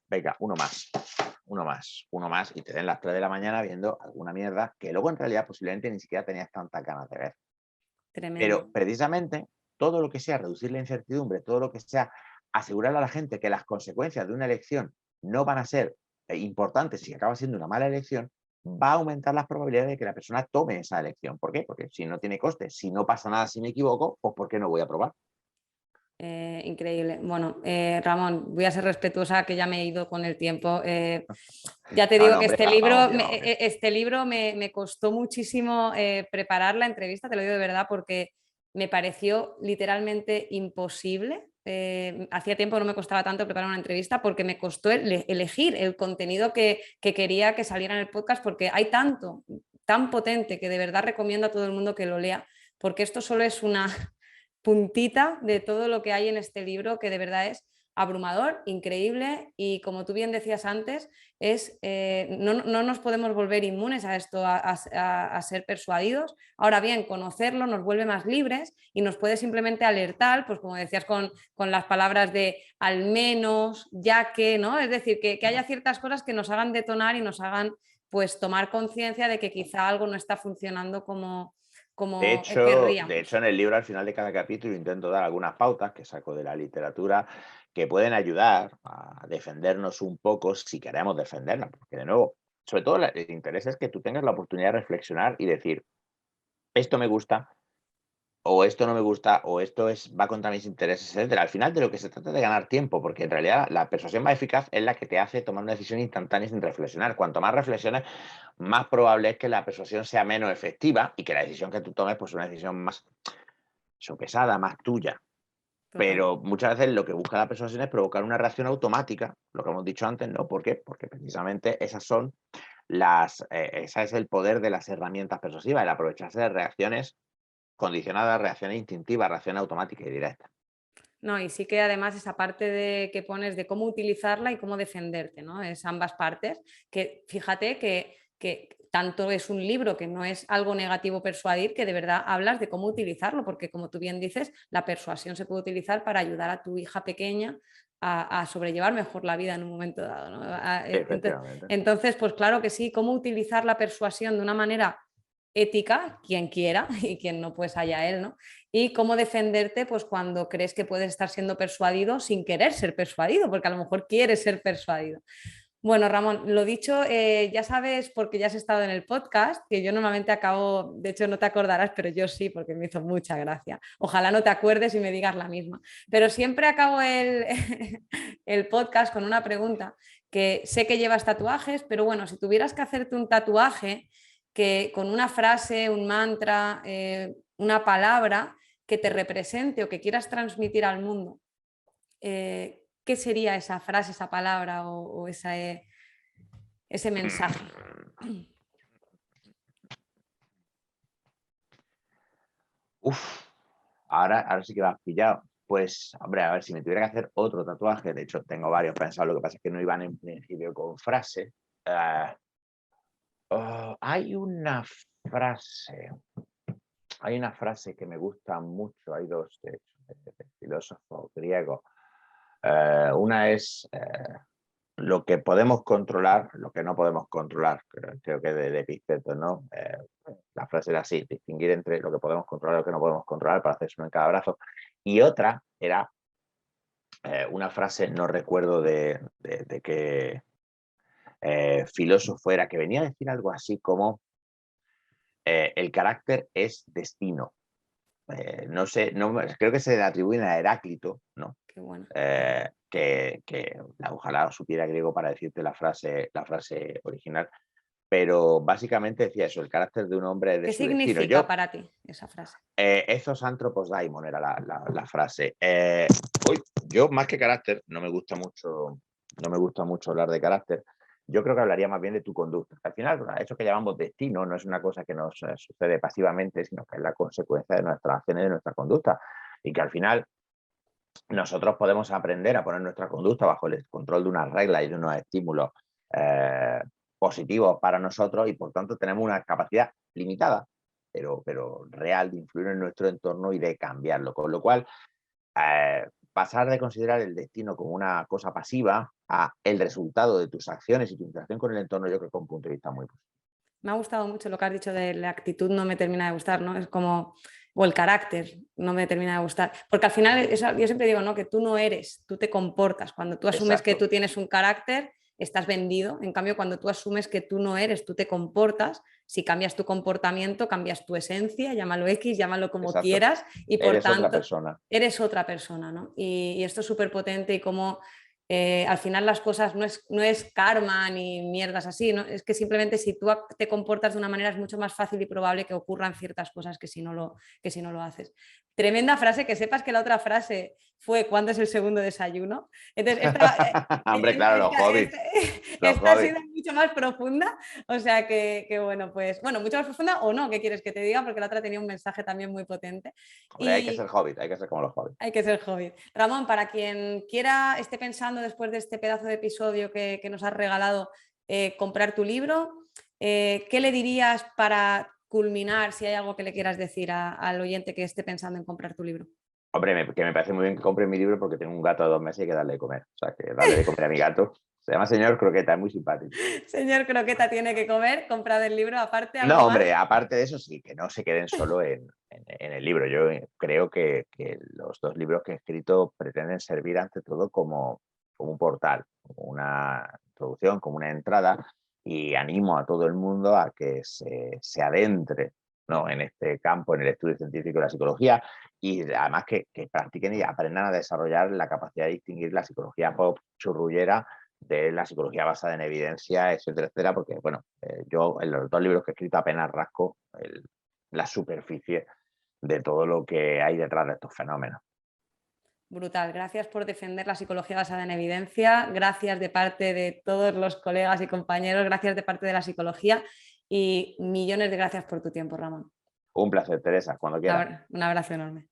venga, uno más, y te den las 3 de la mañana viendo alguna mierda que luego en realidad posiblemente ni siquiera tenías tantas ganas de ver. Tremendo. Pero precisamente todo lo que sea reducir la incertidumbre, todo lo que sea asegurar a la gente que las consecuencias de una elección no van a ser importantes si acaba siendo una mala elección, va a aumentar las probabilidades de que la persona tome esa elección. ¿Por qué? Porque si no tiene coste, si no pasa nada si me equivoco, pues ¿por qué no voy a probar? Increíble. Bueno, Ramón, voy a ser respetuosa, que ya me he ido con el tiempo. Ya te No, digo no, que hombre, este libro me costó muchísimo preparar la entrevista, te lo digo de verdad, porque me pareció literalmente imposible. Hacía tiempo no me costaba tanto preparar una entrevista porque me costó elegir el contenido que quería que saliera en el podcast, porque hay tanto, tan potente, que de verdad recomiendo a todo el mundo que lo lea, porque esto solo es una puntita de todo lo que hay en este libro, que de verdad es abrumador, increíble, y como tú bien decías antes, no nos podemos volver inmunes a esto, a ser persuadidos. Ahora bien, conocerlo nos vuelve más libres y nos puede simplemente alertar, pues como decías con las palabras de al menos, ya que, ¿no? Es decir, que haya ciertas cosas que nos hagan detonar y nos hagan pues tomar conciencia de que quizá algo no está funcionando De como hecho, de querríamos. hecho, en el libro, al final de cada capítulo, intento dar algunas pautas que saco de la literatura que pueden ayudar a defendernos un poco si queremos defendernos. Porque, de nuevo, sobre todo el interés es que tú tengas la oportunidad de reflexionar y decir, esto me gusta, o esto no me gusta, o esto va contra mis intereses, etcétera. Al final de lo que se trata es de ganar tiempo, porque en realidad la persuasión más eficaz es la que te hace tomar una decisión instantánea sin reflexionar. Cuanto más reflexiones, más probable es que la persuasión sea menos efectiva y que la decisión que tú tomes pues una decisión más sopesada, más tuya. Total. Pero muchas veces lo que busca la persuasión es provocar una reacción automática, lo que hemos dicho antes, ¿no? ¿Por qué? Porque precisamente esa es el poder de las herramientas persuasivas, el aprovecharse de reacciones condicionadas, reacciones instintivas, reacciones automáticas y directas. No, y sí que además esa parte de, que pones de cómo utilizarla y cómo defenderte, ¿no? Es ambas partes, que fíjate que tanto es un libro que no es algo negativo persuadir, que de verdad hablas de cómo utilizarlo, porque como tú bien dices, la persuasión se puede utilizar para ayudar a tu hija pequeña a sobrellevar mejor la vida en un momento dado, ¿no? Efectivamente. Entonces, pues claro que sí, cómo utilizar la persuasión de una manera ética, quien quiera y quien no, pues allá él, ¿no? Y cómo defenderte, pues cuando crees que puedes estar siendo persuadido sin querer ser persuadido, porque a lo mejor quieres ser persuadido. Bueno, Ramón, lo dicho, ya sabes, porque ya has estado en el podcast, que yo normalmente acabo, de hecho no te acordarás, pero yo sí, porque me hizo mucha gracia. Ojalá no te acuerdes y me digas la misma. Pero siempre acabo el podcast con una pregunta, que sé que llevas tatuajes, pero bueno, si tuvieras que hacerte un tatuaje que con una frase, un mantra, una palabra que te represente o que quieras transmitir al mundo, ¿qué sería esa frase, esa palabra o ese mensaje? Uf, ahora sí que me has pillado. Pues, hombre, a ver, si me tuviera que hacer otro tatuaje, de hecho tengo varios pensados, lo que pasa es que no iban en principio con frase. Hay hay una frase que me gusta mucho, hay dos, de hecho, de filósofos griegos. Una es lo que podemos controlar, lo que no podemos controlar, creo que de Epicteto, ¿no? La frase era así, distinguir entre lo que podemos controlar y lo que no podemos controlar para hacerse uno en cada brazo. Y otra era una frase, no recuerdo de qué filósofo era, que venía a decir algo así como el carácter es destino. No sé, creo que se le atribuyen a Heráclito, ¿no? Qué bueno. Que ojalá supiera griego para decirte la frase original, pero básicamente decía eso, el carácter de un hombre es de ¿Qué su destino. significa para ti esa frase? Ethos anthropos daimon era la frase. Yo más que carácter, no me gusta mucho hablar de carácter. Yo creo que hablaría más bien de tu conducta. Al final, eso que llamamos destino no es una cosa que nos sucede pasivamente, sino que es la consecuencia de nuestras acciones y de nuestra conducta. Y que al final nosotros podemos aprender a poner nuestra conducta bajo el control de unas reglas y de unos estímulos positivos para nosotros, y por tanto tenemos una capacidad limitada, pero real, de influir en nuestro entorno y de cambiarlo. Con lo cual, pasar de considerar el destino como una cosa pasiva a el resultado de tus acciones y tu interacción con el entorno, yo creo que es un punto de vista muy positivo. Me ha gustado mucho lo que has dicho de la actitud, no me termina de gustar, ¿no? Es como, o el carácter, no me termina de gustar. Porque al final, yo siempre digo, ¿no? Que tú no eres, tú te comportas. Cuando tú asumes que tú tienes un carácter, estás vendido. En cambio, cuando tú asumes que tú no eres, tú te comportas. Si cambias tu comportamiento, cambias tu esencia, llámalo X, llámalo como quieras, y por tanto, eres otra persona, ¿no? Y esto es súper potente, y como al final las cosas no es karma ni mierdas así, ¿no? Es que simplemente si tú te comportas de una manera es mucho más fácil y probable que ocurran ciertas cosas que si no lo haces. Tremenda frase, que sepas que la otra frase fue ¿cuándo es el segundo desayuno? Entonces, hombre, claro, los hobbits. Esta ha sido mucho más profunda, o sea que bueno, pues, bueno, mucho más profunda o no, ¿qué quieres que te diga? Porque la otra tenía un mensaje también muy potente. Hombre, hay que ser hobbit, hay que ser como los hobbits. Hay que ser hobbit. Ramón, para quien quiera, esté pensando después de este pedazo de episodio que nos has regalado, comprar tu libro, ¿qué le dirías para culminar, si hay algo que le quieras decir al oyente que esté pensando en comprar tu libro? Hombre, que me parece muy bien que compre mi libro, porque tengo un gato de 2 meses y hay que darle de comer. O sea, que darle de comer a mi gato. Se llama Señor Croqueta, es muy simpático. Señor Croqueta tiene que comer, comprad el libro, aparte. No, hombre, aparte de eso, sí, que no se queden solo en el libro. Yo creo que los 2 libros que he escrito pretenden servir ante todo como un portal, como una introducción, como una entrada, y animo a todo el mundo a que se adentre, ¿no?, en este campo, en el estudio científico de la psicología, y además que practiquen y aprendan a desarrollar la capacidad de distinguir la psicología pop churrullera de la psicología basada en evidencia, etcétera, etcétera, porque bueno, yo en los 2 libros que he escrito apenas rasco la superficie de todo lo que hay detrás de estos fenómenos. Brutal, gracias por defender la psicología basada en evidencia, gracias de parte de todos los colegas y compañeros, gracias de parte de la psicología, y millones de gracias por tu tiempo, Ramón. Un placer, Teresa, cuando quieras. Un abrazo enorme.